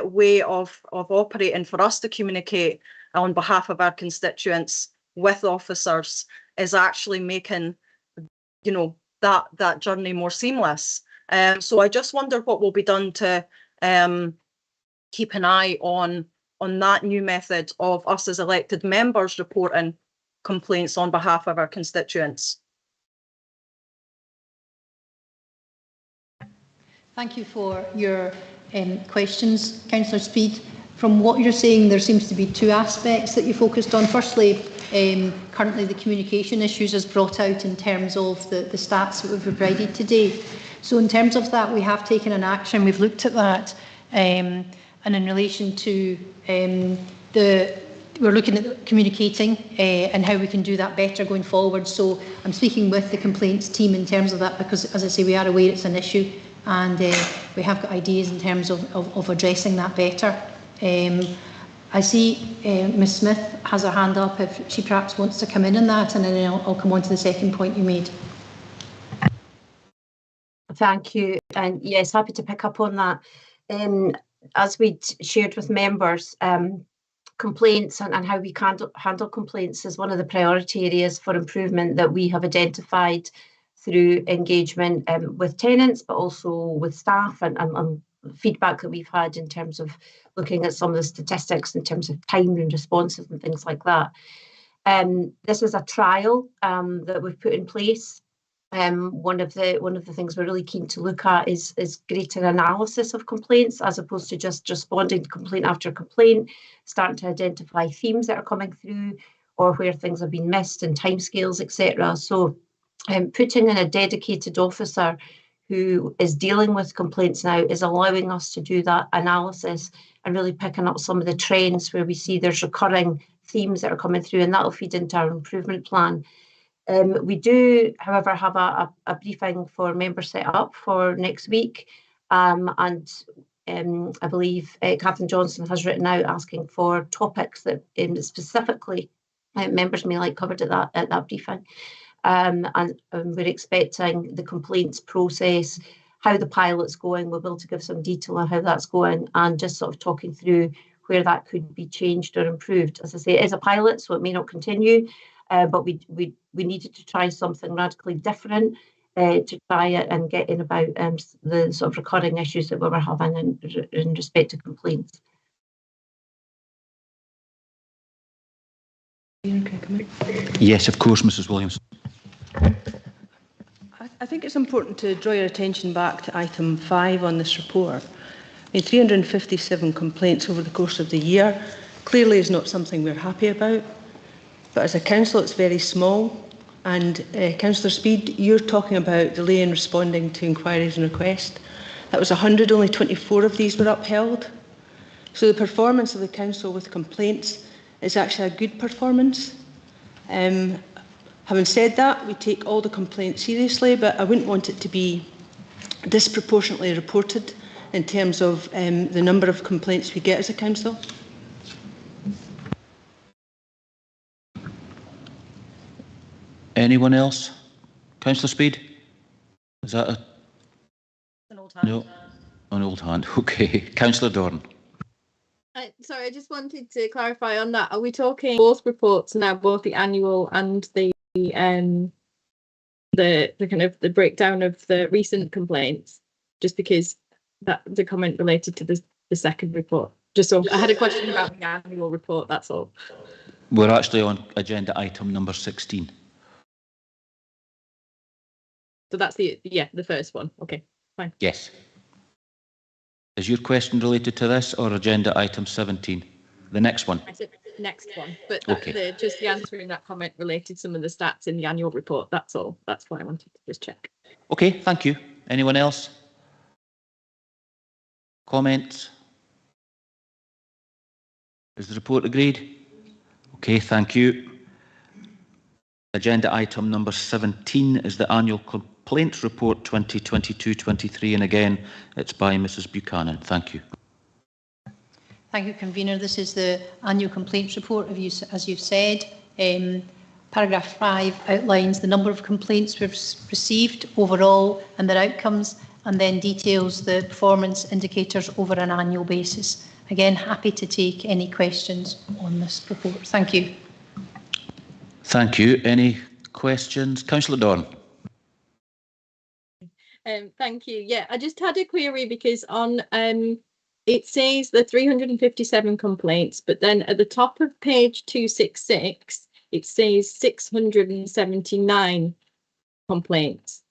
way of operating for us to communicate on behalf of our constituents with officers is actually making, you know, that journey more seamless. So I just wonder what will be done to keep an eye on that new method of us as elected members reporting complaints on behalf of our constituents. Thank you for your questions, Councillor Speed. From what you're saying, there seems to be two aspects that you focused on. Firstly, currently the communication issues is brought out in terms of the stats that we've provided today. So in terms of that, we have taken an action. We've looked at that, and in relation to we're looking at communicating and how we can do that better going forward. So I'm speaking with the complaints team in terms of that, because, as I say, we are aware it's an issue, and we have got ideas in terms of addressing that better. I see Ms Smith has her hand up if she perhaps wants to come in on that, and then I'll come on to the second point you made. Thank you, and yes, happy to pick up on that. As we shared with members, complaints and how we can handle complaints is one of the priority areas for improvement that we have identified through engagement with tenants, but also with staff, and feedback that we've had in terms of looking at some of the statistics in terms of time and responses and things like that. This is a trial that we've put in place. One of the things we're really keen to look at is greater analysis of complaints, as opposed to just responding to complaint after complaint, starting to identify themes that are coming through, or where things have been missed and timescales, etc. So putting in a dedicated officer who is dealing with complaints now is allowing us to do that analysis and really picking up some of the trends where we see there's recurring themes that are coming through, and that'll feed into our improvement plan. We do, however, have a briefing for members set up for next week, and I believe Catherine Johnson has written out asking for topics that specifically members may like covered at that briefing. And we're expecting the complaints process, how the pilot's going. We'll be able to give some detail on how that's going, and just sort of talking through where that could be changed or improved. As I say, it is a pilot, so it may not continue, but we needed to try something radically different to try it and get in about the sort of recurring issues that we were having in respect to complaints. Yes, of course, Mrs. Williams. I think it's important to draw your attention back to item 5 on this report. I mean, 357 complaints over the course of the year clearly is not something we're happy about, but as a council it's very small. And Councillor Speed, you're talking about delay in responding to inquiries and requests. That was 100, only 24 of these were upheld. So the performance of the council with complaints is actually a good performance. Having said that, we take all the complaints seriously, but I wouldn't want it to be disproportionately reported in terms of the number of complaints we get as a council. Anyone else? Councillor Speed? Is that an old hand? No, an old hand. Okay. Councillor Dorn. Sorry, I just wanted to clarify on that. Are we talking both reports now, both the annual and the kind of the breakdown of the recent complaints? Just because that the comment related to the second report. Just so I had a question about the annual report. That's all. We're actually on agenda item number 16. So that's the first one. Okay, fine. Yes. Is your question related to this or agenda item 17? The next one? I said next one, but Okay. just the answering that comment related some of the stats in the annual report. That's all. That's why I wanted to just check. Okay, thank you. Anyone else? Comments? Is the report agreed? Okay, thank you. Agenda item number 17 is the annual complaints report 2022-23, and again it's by Mrs. Buchanan. Thank you. Thank you, Convener. This is the annual complaints report, as you've said. Paragraph 5 outlines the number of complaints we've received overall and their outcomes, and then details the performance indicators over an annual basis. Again, happy to take any questions on this report. Thank you. Thank you. Any questions? Councillor Dorn. Thank you. Yeah, I just had a query because on it says the 357 complaints, but then at the top of page 266, it says 679 complaints.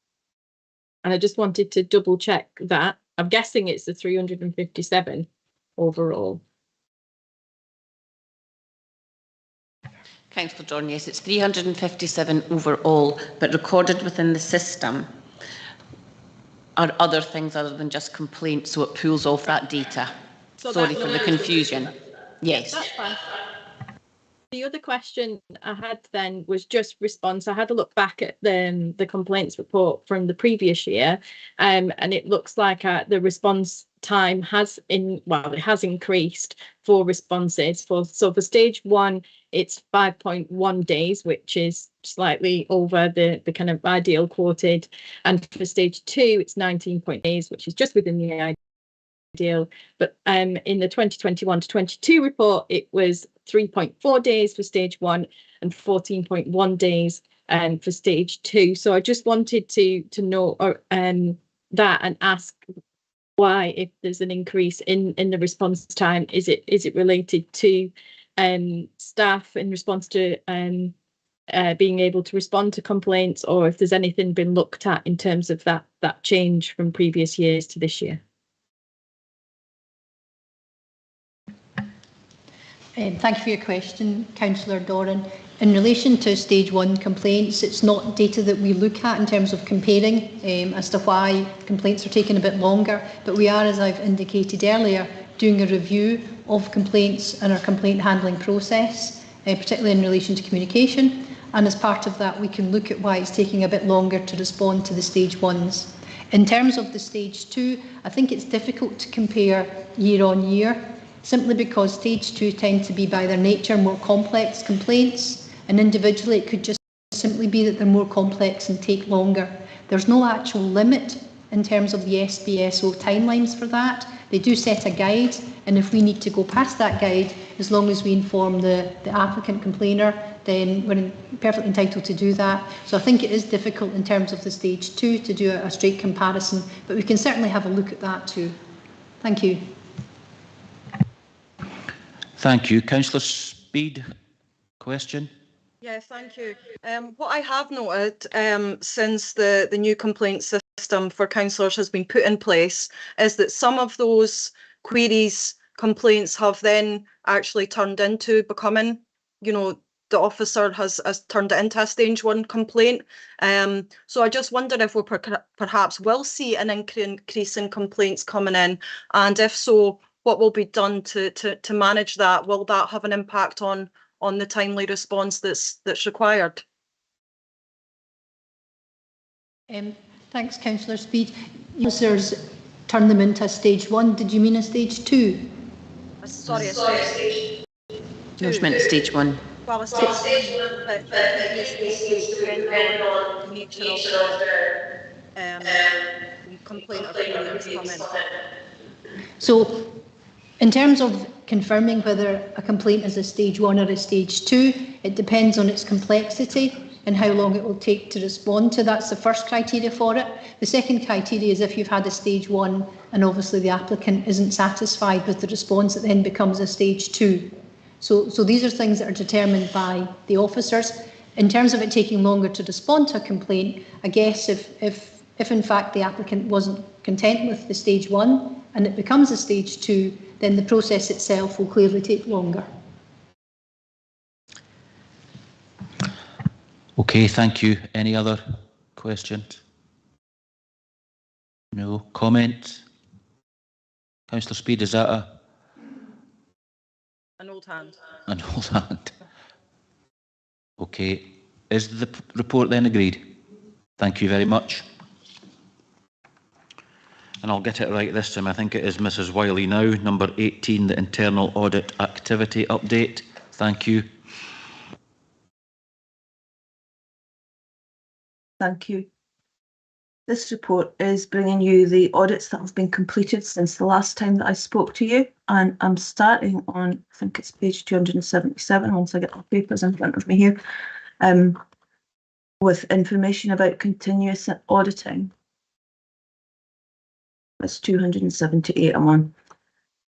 And I just wanted to double check that. I'm guessing it's the 357 overall. Councillor John, yes, it's 357 overall, but recorded within the system are other things other than just complaints, so it pulls off that data. So sorry for the confusion. Yes. That's fine. The other question I had then was just response. I had a look back at the complaints report from the previous year, and it looks like the response time has increased for responses. So for stage 1, it's 5.1 days, which is slightly over the kind of ideal quoted, and for stage 2, it's 19 days, which is just within the ideal. But in the 2021 to 22 report, it was 3.4 days for stage 1 and 14.1 days for stage 2. So I just wanted to know that and ask why, if there's an increase in the response time, is it related to staff in response to being able to respond to complaints, or if there's anything been looked at in terms of that change from previous years to this year? Thank you for your question, Councillor Doran. In relation to stage 1 complaints, it's not data that we look at in terms of comparing as to why complaints are taking a bit longer, but we are, as I've indicated earlier, doing a review of complaints and our complaint handling process, particularly in relation to communication, and as part of that we can look at why it's taking a bit longer to respond to the stage 1s. In terms of the stage 2, I think it's difficult to compare year on year, simply because stage 2 tend to be by their nature more complex complaints, and individually it could just simply be that they're more complex and take longer. There's no actual limit in terms of the SBSO timelines for that. They do set a guide, and if we need to go past that guide, as long as we inform the applicant complainer, then we're perfectly entitled to do that. So I think it is difficult in terms of the stage 2 to do a straight comparison, but we can certainly have a look at that too. Thank you. Thank you. Councillor Speed, question? Yeah, thank you. What I have noted since the new complaint system for councillors has been put in place is that some of those queries, complaints have then actually turned into becoming, you know, the officer has turned it into a stage 1 complaint. So I just wondered if we perhaps will see an increase in complaints coming in, and if so, what will be done to manage that? Will that have an impact on the timely response that's required? Thanks, Councillor Speed. Users turn them into a stage 1. Did you mean a stage 2? Sorry, a stage 2. No, she meant stage 1. Well, a stage 1, but it could be a stage 2 depending on the nature of the complaint or query that's come in. So, in terms of confirming whether a complaint is a stage 1 or a stage 2, it depends on its complexity and how long it will take to respond to. That's the first criteria for it. The second criteria is if you've had a stage 1 and obviously the applicant isn't satisfied with the response, it then becomes a stage 2. So these are things that are determined by the officers. In terms of it taking longer to respond to a complaint, I guess if in fact the applicant wasn't content with the stage 1 and it becomes a stage 2, then the process itself will clearly take longer. Okay, thank you. Any other questions? No comment? Councillor Speed, is that an old hand? An old hand. Okay. Is the report then agreed? Thank you very much. And I'll get it right this time. I think it is Mrs. Wiley now, number 18, the internal audit activity update. Thank you. Thank you. This report is bringing you the audits that have been completed since the last time that I spoke to you, and I'm starting on, I think it's page 277 once I get the papers in front of me here, with information about continuous auditing. That's 278 I'm on.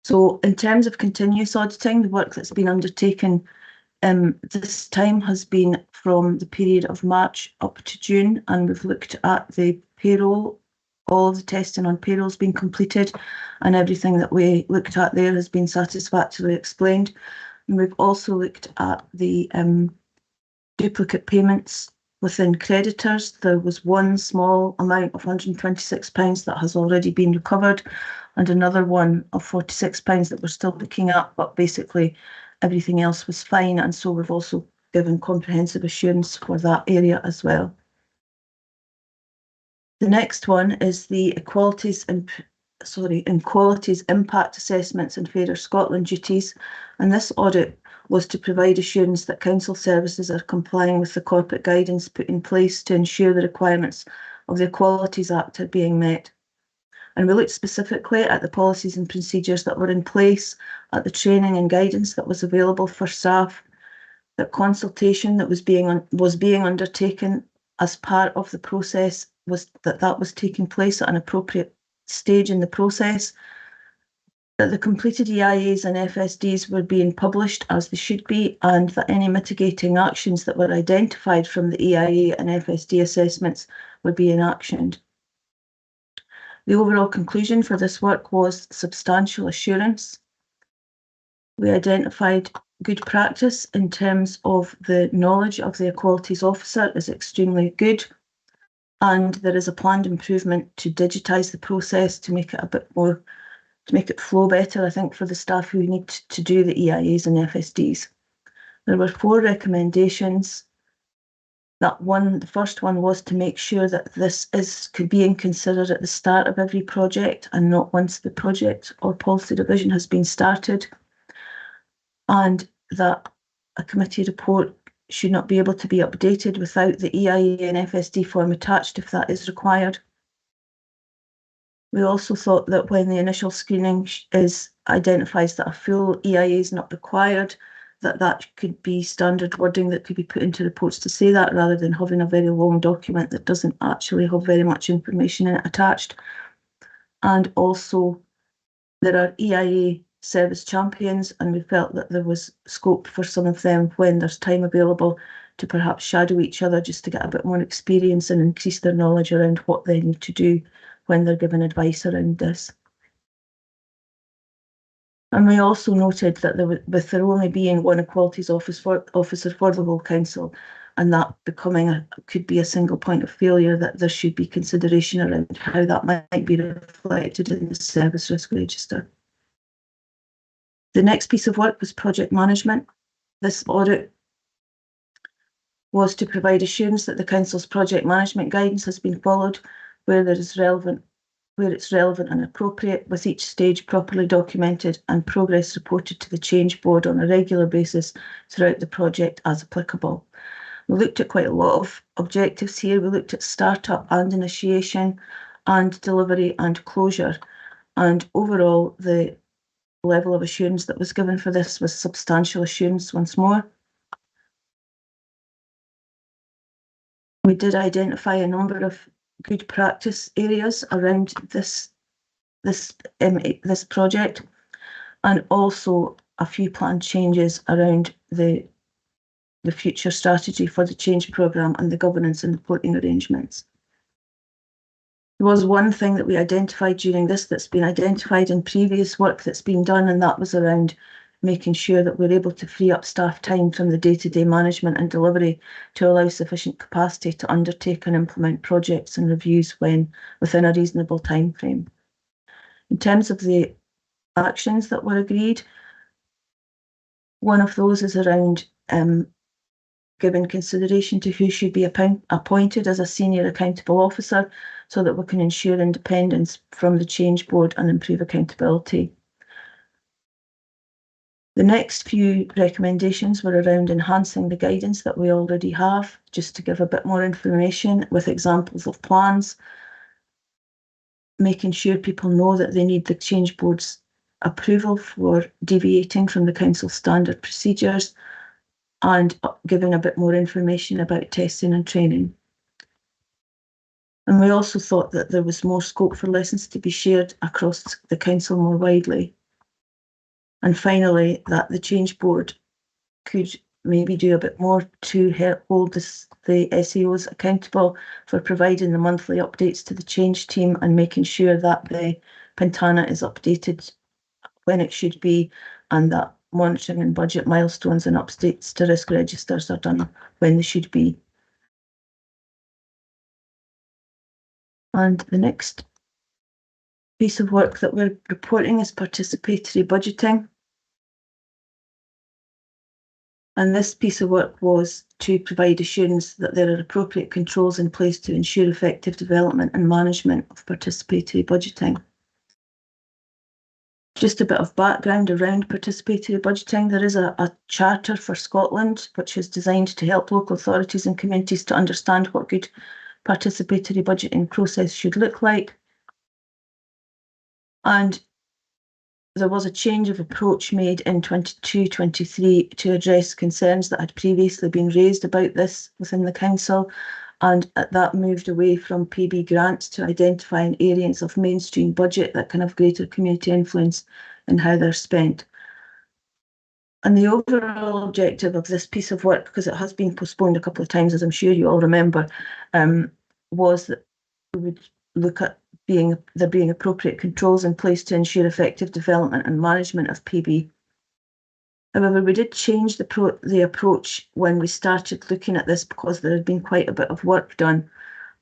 So in terms of continuous auditing, the work that's been undertaken this time has been from the period of March up to June, and we've looked at the payroll. All of the testing on payroll has been completed, and everything that we looked at there has been satisfactorily explained. And we've also looked at the duplicate payments within creditors. There was one small amount of £126 that has already been recovered, and another one of £46 that we're still looking at, but basically everything else was fine, and so we've also given comprehensive assurance for that area as well. The next one is the Equalities Impact Assessments and Fairer Scotland duties, and this audit was to provide assurance that council services are complying with the corporate guidance put in place to ensure the requirements of the Equalities Act are being met. And we looked specifically at the policies and procedures that were in place, at the training and guidance that was available for staff, that consultation that was being undertaken as part of the process that was taking place at an appropriate stage in the process, that the completed EIAs and FSDs were being published as they should be, and that any mitigating actions that were identified from the EIA and FSD assessments were being actioned. The overall conclusion for this work was substantial assurance. We identified good practice in terms of the knowledge of the equalities officer is extremely good, and there is a planned improvement to digitise the process to make it a bit more, to make it flow better, I think, for the staff who need to do the EIAs and FSDs. There were 4 recommendations. The first one was to make sure that this could be considered at the start of every project and not once the project or policy revision has been started, and that a committee report should not be able to be updated without the EIA and FSD form attached if that is required. We also thought that when the initial screening identifies that a full EIA is not required, that could be standard wording that could be put into reports to say that, rather than having a very long document that doesn't actually have very much information in it attached. And also, there are EIA service champions, and we felt that there was scope for some of them, when there's time available, to perhaps shadow each other just to get a bit more experience and increase their knowledge around what they need to do when they're given advice around this. And we also noted that with there only being one equalities officer for the whole council, and that could be a single point of failure, that there should be consideration around how that might be reflected in the service risk register. The next piece of work was project management. This audit was to provide assurance that the council's project management guidance has been followed where it's relevant and appropriate, with each stage properly documented and progress reported to the change board on a regular basis throughout the project as applicable. We looked at quite a lot of objectives here. We looked at startup and initiation and delivery and closure. And overall, the level of assurance that was given for this was substantial assurance once more. We did identify a number of good practice areas around this project, and also a few planned changes around the future strategy for the change programme and the governance and reporting arrangements. There was one thing that we identified during this that's been identified in previous work that's been done, and that was around making sure that we're able to free up staff time from the day-to-day management and delivery to allow sufficient capacity to undertake and implement projects and reviews within a reasonable time frame. In terms of the actions that were agreed, one of those is around giving consideration to who should be appointed as a senior accountable officer, so that we can ensure independence from the change board and improve accountability. The next few recommendations were around enhancing the guidance that we already have, just to give a bit more information with examples of plans, making sure people know that they need the change board's approval for deviating from the council standard procedures, and giving a bit more information about testing and training. And we also thought that there was more scope for lessons to be shared across the council more widely. And finally, that the change board could maybe do a bit more to hold the SEOs accountable for providing the monthly updates to the change team and making sure that the Pintana is updated when it should be, and that monitoring and budget milestones and updates to risk registers are done when they should be. And the next piece of work that we're reporting is participatory budgeting. And this piece of work was to provide assurance that there are appropriate controls in place to ensure effective development and management of participatory budgeting. Just a bit of background around participatory budgeting. There is a charter for Scotland, which is designed to help local authorities and communities to understand what good participatory budgeting process should look like. And there was a change of approach made in 22-23 to address concerns that had previously been raised about this within the council, and that moved away from PB grants to identifying areas of mainstream budget that can have greater community influence in how they're spent. And the overall objective of this piece of work, because it has been postponed a couple of times, as I'm sure you all remember, was that we would look at there being appropriate controls in place to ensure effective development and management of PB However, we did change the approach when we started looking at this because there had been quite a bit of work done.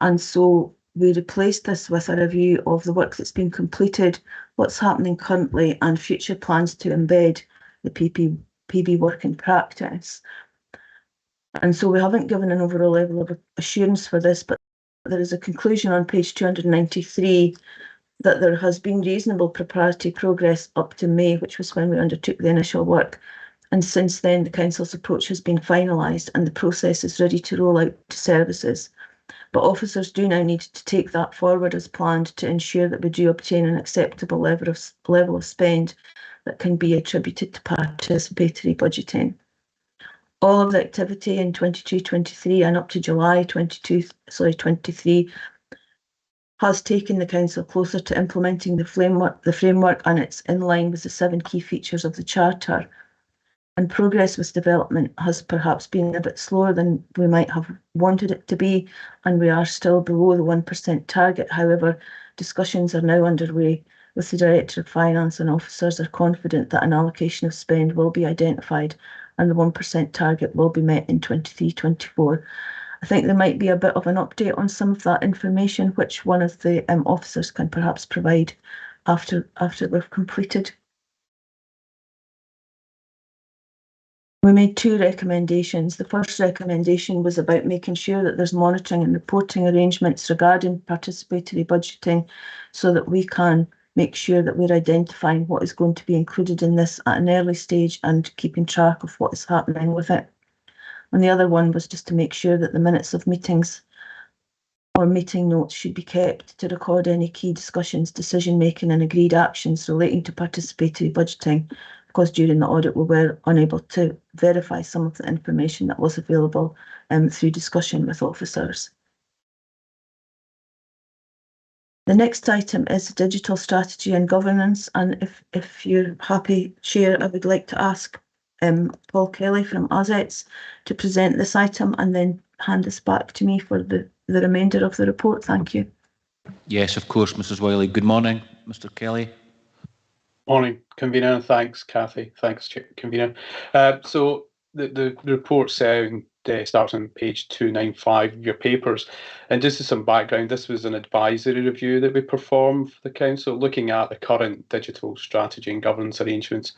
And so we replaced this with a review of the work that's been completed, what's happening currently, and future plans to embed the PB work in practice. And so we haven't given an overall level of assurance for this, but there is a conclusion on page 293 that there has been reasonable preparatory progress up to May, which was when we undertook the initial work. And since then, the Council's approach has been finalised and the process is ready to roll out to services. But officers do now need to take that forward as planned to ensure that we do obtain an acceptable level of spend that can be attributed to participatory budgeting. All of the activity in 22-23 and up to July 23 has taken the Council closer to implementing the framework, and it's in line with the 7 key features of the Charter. And progress with development has perhaps been a bit slower than we might have wanted it to be, and we are still below the 1% target. However, discussions are now underway with the Director of Finance, and officers are confident that an allocation of spend will be identified and the 1% target will be met in 23-24. I think there might be a bit of an update on some of that information, which one of the officers can perhaps provide after we've completed. We made 2 recommendations. The first recommendation was about making sure that there's monitoring and reporting arrangements regarding participatory budgeting so that we can make sure that we're identifying what is going to be included in this at an early stage and keeping track of what is happening with it. And the other one was just to make sure that the minutes of meetings or meeting notes should be kept to record any key discussions, decision-making and agreed actions relating to participatory budgeting, because during the audit we were unable to verify some of the information that was available through discussion with officers. The next item is digital strategy and governance, and if you're happy, Chair, I would like to ask Paul Kelly from Audit to present this item and then hand this back to me for the remainder of the report. Thank you. Yes, of course, Mrs. Wiley. Good morning, Mr. Kelly. Morning, Convener, and thanks, Cathy. Thanks, Convener. So the report starts on page 295 of your papers. And just as some background, this was an advisory review that we performed for the Council, looking at the current digital strategy and governance arrangements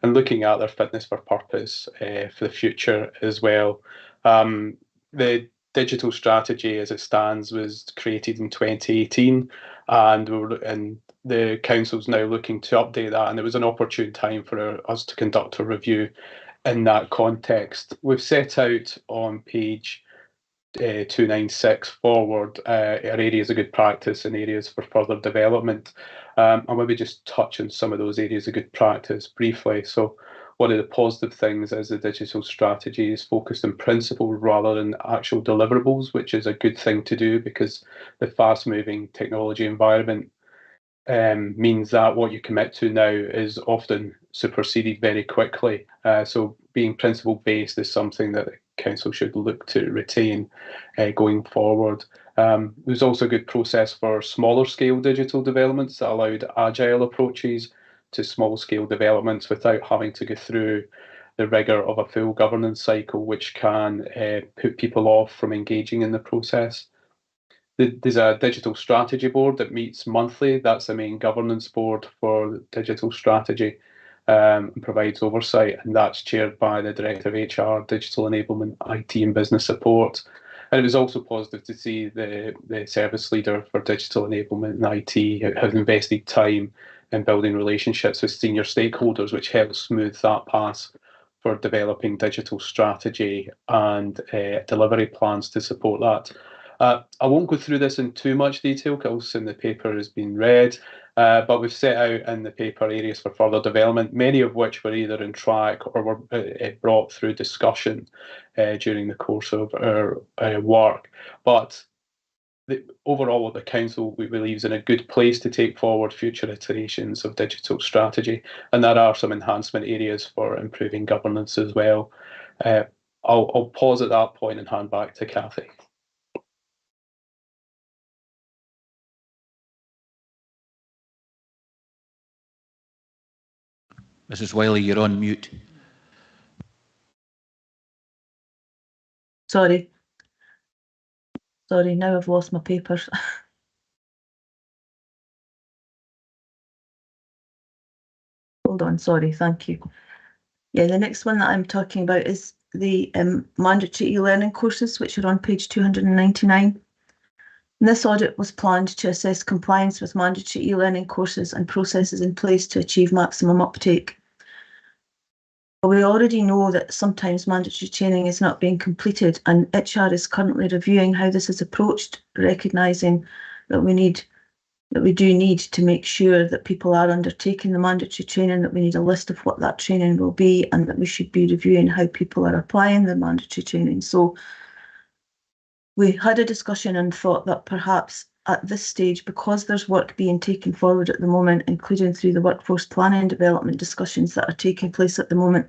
and looking at their fitness for purpose for the future as well. The digital strategy as it stands was created in 2018, and the Council's now looking to update that, and it was an opportune time for us to conduct a review in that context. We've set out on page 296 forward our areas of good practice and areas for further development. I'll maybe just touch on some of those areas of good practice briefly. So one of the positive things is the digital strategy is focused on principles rather than actual deliverables, which is a good thing to do because the fast-moving technology environment means that what you commit to now is often superseded very quickly. So being principle-based is something that the Council should look to retain going forward. There's also a good process for smaller scale digital developments that allowed agile approaches to small scale developments without having to go through the rigour of a full governance cycle, which can put people off from engaging in the process. There's a digital strategy board that meets monthly. That's the main governance board for digital strategy and provides oversight, and that's chaired by the Director of HR, Digital Enablement, IT and Business Support. And it was also positive to see the service leader for digital enablement and IT have invested time in building relationships with senior stakeholders, which helps smooth that path for developing digital strategy and delivery plans to support that. I won't go through this in too much detail because in the paper has been read, but we've set out in the paper areas for further development, many of which were either in track or were brought through discussion during the course of our work. But overall, the Council, we believe, is in a good place to take forward future iterations of digital strategy, and there are some enhancement areas for improving governance as well. I'll pause at that point and hand back to Cathy. Mrs. Wiley, you're on mute. Sorry, now I've lost my papers. Hold on, sorry, thank you. Yeah, the next one that I'm talking about is the mandatory e-learning courses, which are on page 299. And this audit was planned to assess compliance with mandatory e-learning courses and processes in place to achieve maximum uptake. We already know that sometimes mandatory training is not being completed, and HR is currently reviewing how this is approached, recognising that we do need to make sure that people are undertaking the mandatory training, that we need a list of what that training will be, and that we should be reviewing how people are applying the mandatory training. So we had a discussion and thought that perhaps at this stage, because there's work being taken forward at the moment, including through the workforce planning development discussions that are taking place at the moment,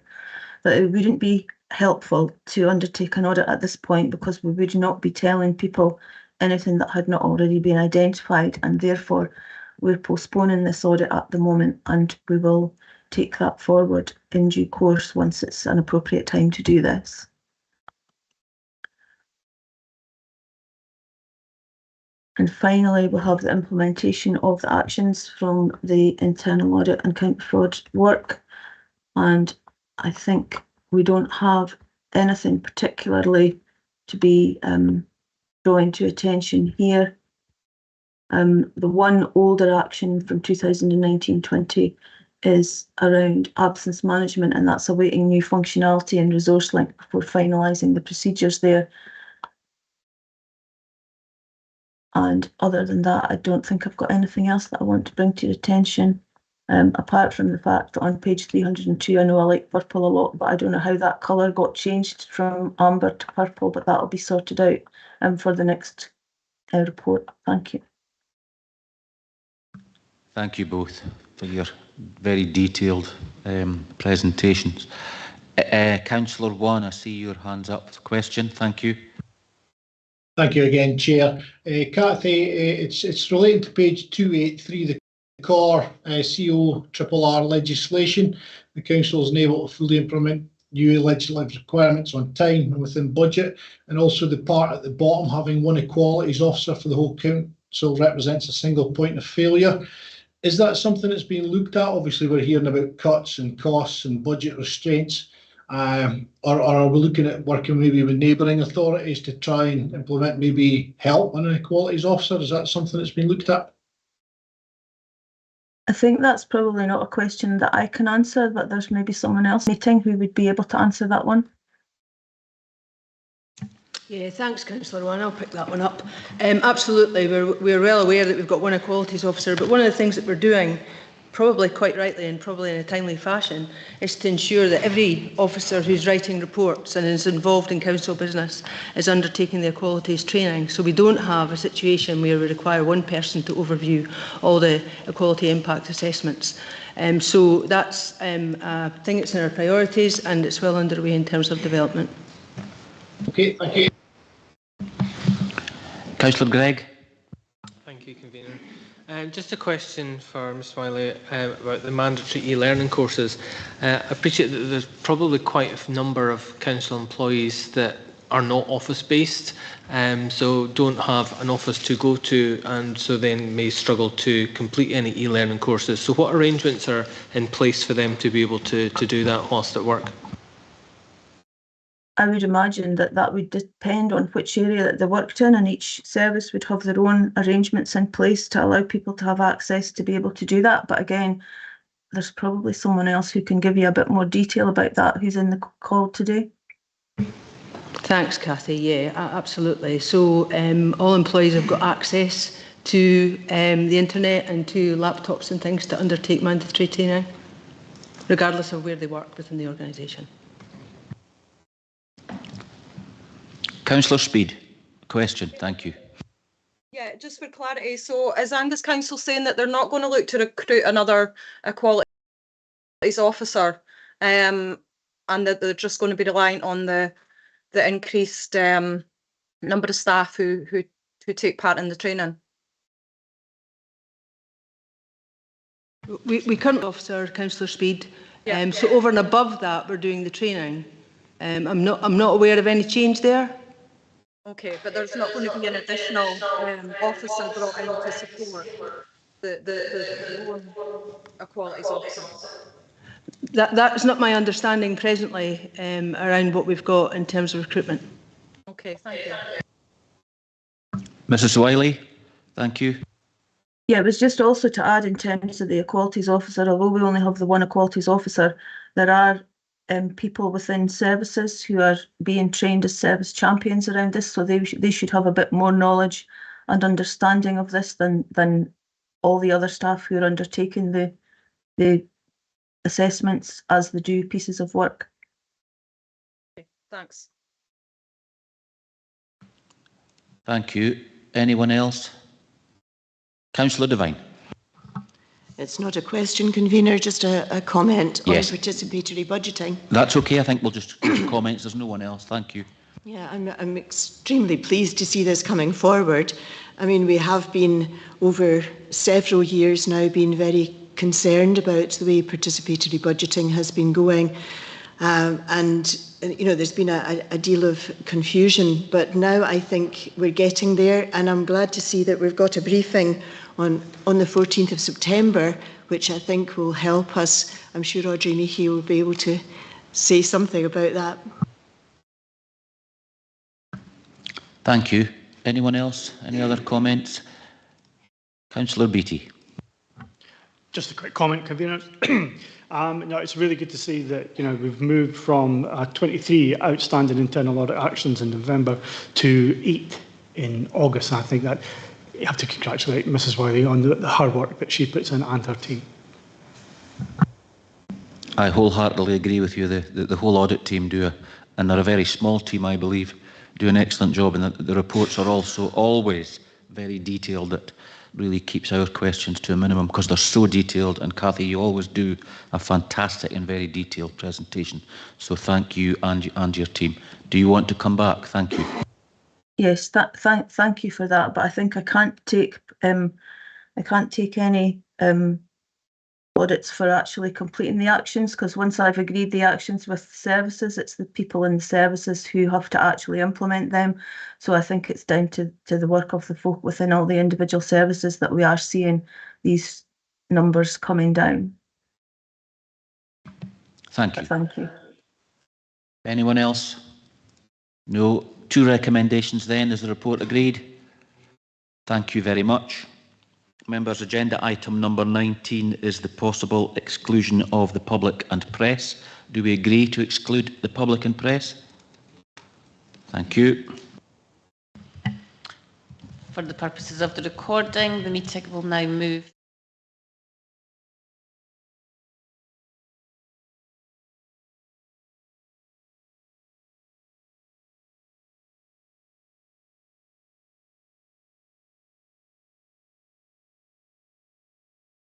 that it wouldn't be helpful to undertake an audit at this point, because we would not be telling people anything that had not already been identified, and therefore we're postponing this audit at the moment, and we will take that forward in due course once it's an appropriate time to do this. And finally, we'll have the implementation of the actions from the internal audit and counter fraud work. And I think we don't have anything particularly to be drawing to attention here. The one older action from 2019-20 is around absence management, and that's awaiting new functionality and resource link before finalising the procedures there. And other than that, I don't think I've got anything else that I want to bring to your attention, apart from the fact that on page 302, I know I like purple a lot, but I don't know how that colour got changed from amber to purple, but that'll be sorted out for the next report. Thank you. Thank you both for your very detailed presentations. Councillor Wan, I see your hands up. Question. Thank you. Thank you again, Chair. Cathy, it's relating to page 283, the core CORRR legislation. The Council is unable to fully implement new legislative requirements on time and within budget, and also the part at the bottom, having one equalities officer for the whole Council represents a single point of failure. Is that something that's being looked at? Obviously, we're hearing about cuts and costs and budget restraints. Or are we looking at working maybe with neighbouring authorities to try and implement maybe help on an equalities officer? Is that something that's been looked at? I think that's probably not a question that I can answer, but there's maybe someone else meeting who would be able to answer that one. Yeah, thanks, Councillor Wan. I'll pick that one up. Absolutely, we're well aware that we've got one equalities officer, but one of the things that we're doing, probably quite rightly and probably in a timely fashion, is to ensure that every officer who's writing reports and is involved in council business is undertaking the equalities training. So we don't have a situation where we require one person to overview all the equality impact assessments. So that's a thing that's in our priorities, and it's well underway in terms of development. Okay, thank you. Councillor Gregg. Thank you, Convener. Just a question for Ms Wiley about the mandatory e-learning courses. I appreciate that there's probably quite a number of council employees that are not office-based, so don't have an office to go to, and so then may struggle to complete any e-learning courses. So what arrangements are in place for them to be able to do that whilst at work? I would imagine that would depend on which area that they worked in, and each service would have their own arrangements in place to allow people to have access to be able to do that. But again, there's probably someone else who can give you a bit more detail about that who's in the call today. Thanks, Cathy. Yeah, absolutely. So all employees have got access to the internet and to laptops and things to undertake mandatory training, regardless of where they work within the organisation. Councillor Speed, question. Thank you. Yeah, just for clarity, so is Angus Council saying that they're not going to look to recruit another equalities officer, and that they're just going to be relying on the increased number of staff who take part in the training? We currently officer, Councillor Speed, so over and above that we're doing the training. I'm not aware of any change there. Okay, but there's not going to be an additional officer brought in to support the lone equalities officer. That's not my understanding presently around what we've got in terms of recruitment. Okay, thank you. Mrs. Wiley, thank you. Yeah, it was just also to add in terms of the equalities officer, although we only have the one equalities officer, there are people within services who are being trained as service champions around this, so they should have a bit more knowledge and understanding of this than all the other staff who are undertaking the assessments as they do pieces of work. Okay, thanks. Thank you. Anyone else? Councillor Devine. It's not a question, convener, just a comment Yes. on participatory budgeting. That's okay. I think we'll just comments. There's no one else. Thank you. Yeah, I'm extremely pleased to see this coming forward. I mean, we have been over several years now been very concerned about the way participatory budgeting has been going. And you know, there's been a deal of confusion, but now I think we're getting there, and I'm glad to see that we've got a briefing on the 14th of September, which I think will help us. I'm sure Audrey Meahy will be able to say something about that. Thank you. Anyone else? Any other comments? Councillor Beattie. Just a quick comment, convener. No, it's really good to see that we've moved from 23 outstanding internal audit actions in November to 8 in August. And I think that you have to congratulate Mrs. Wiley on the hard work that she puts in and her team. I wholeheartedly agree with you. The whole audit team and they're a very small team, I believe, do an excellent job, and the reports are also always very detailed. That really keeps our questions to a minimum because they're so detailed, and Cathy, you always do a fantastic and very detailed presentation. So thank you and your team. Do you want to come back? Thank you. Yes, thank you for that, but I think I can't take any audits for actually completing the actions, because once I've agreed the actions with services, it's the people in the services who have to actually implement them. So I think it's down to the work of the folk within all the individual services that we are seeing these numbers coming down. Thank you. Thank you. Anyone else? No. 2 recommendations then. Is the report agreed? Thank you very much. Members, agenda item number 19 is the possible exclusion of the public and press. Do we agree to exclude the public and press? Thank you. For the purposes of the recording, the meeting will now move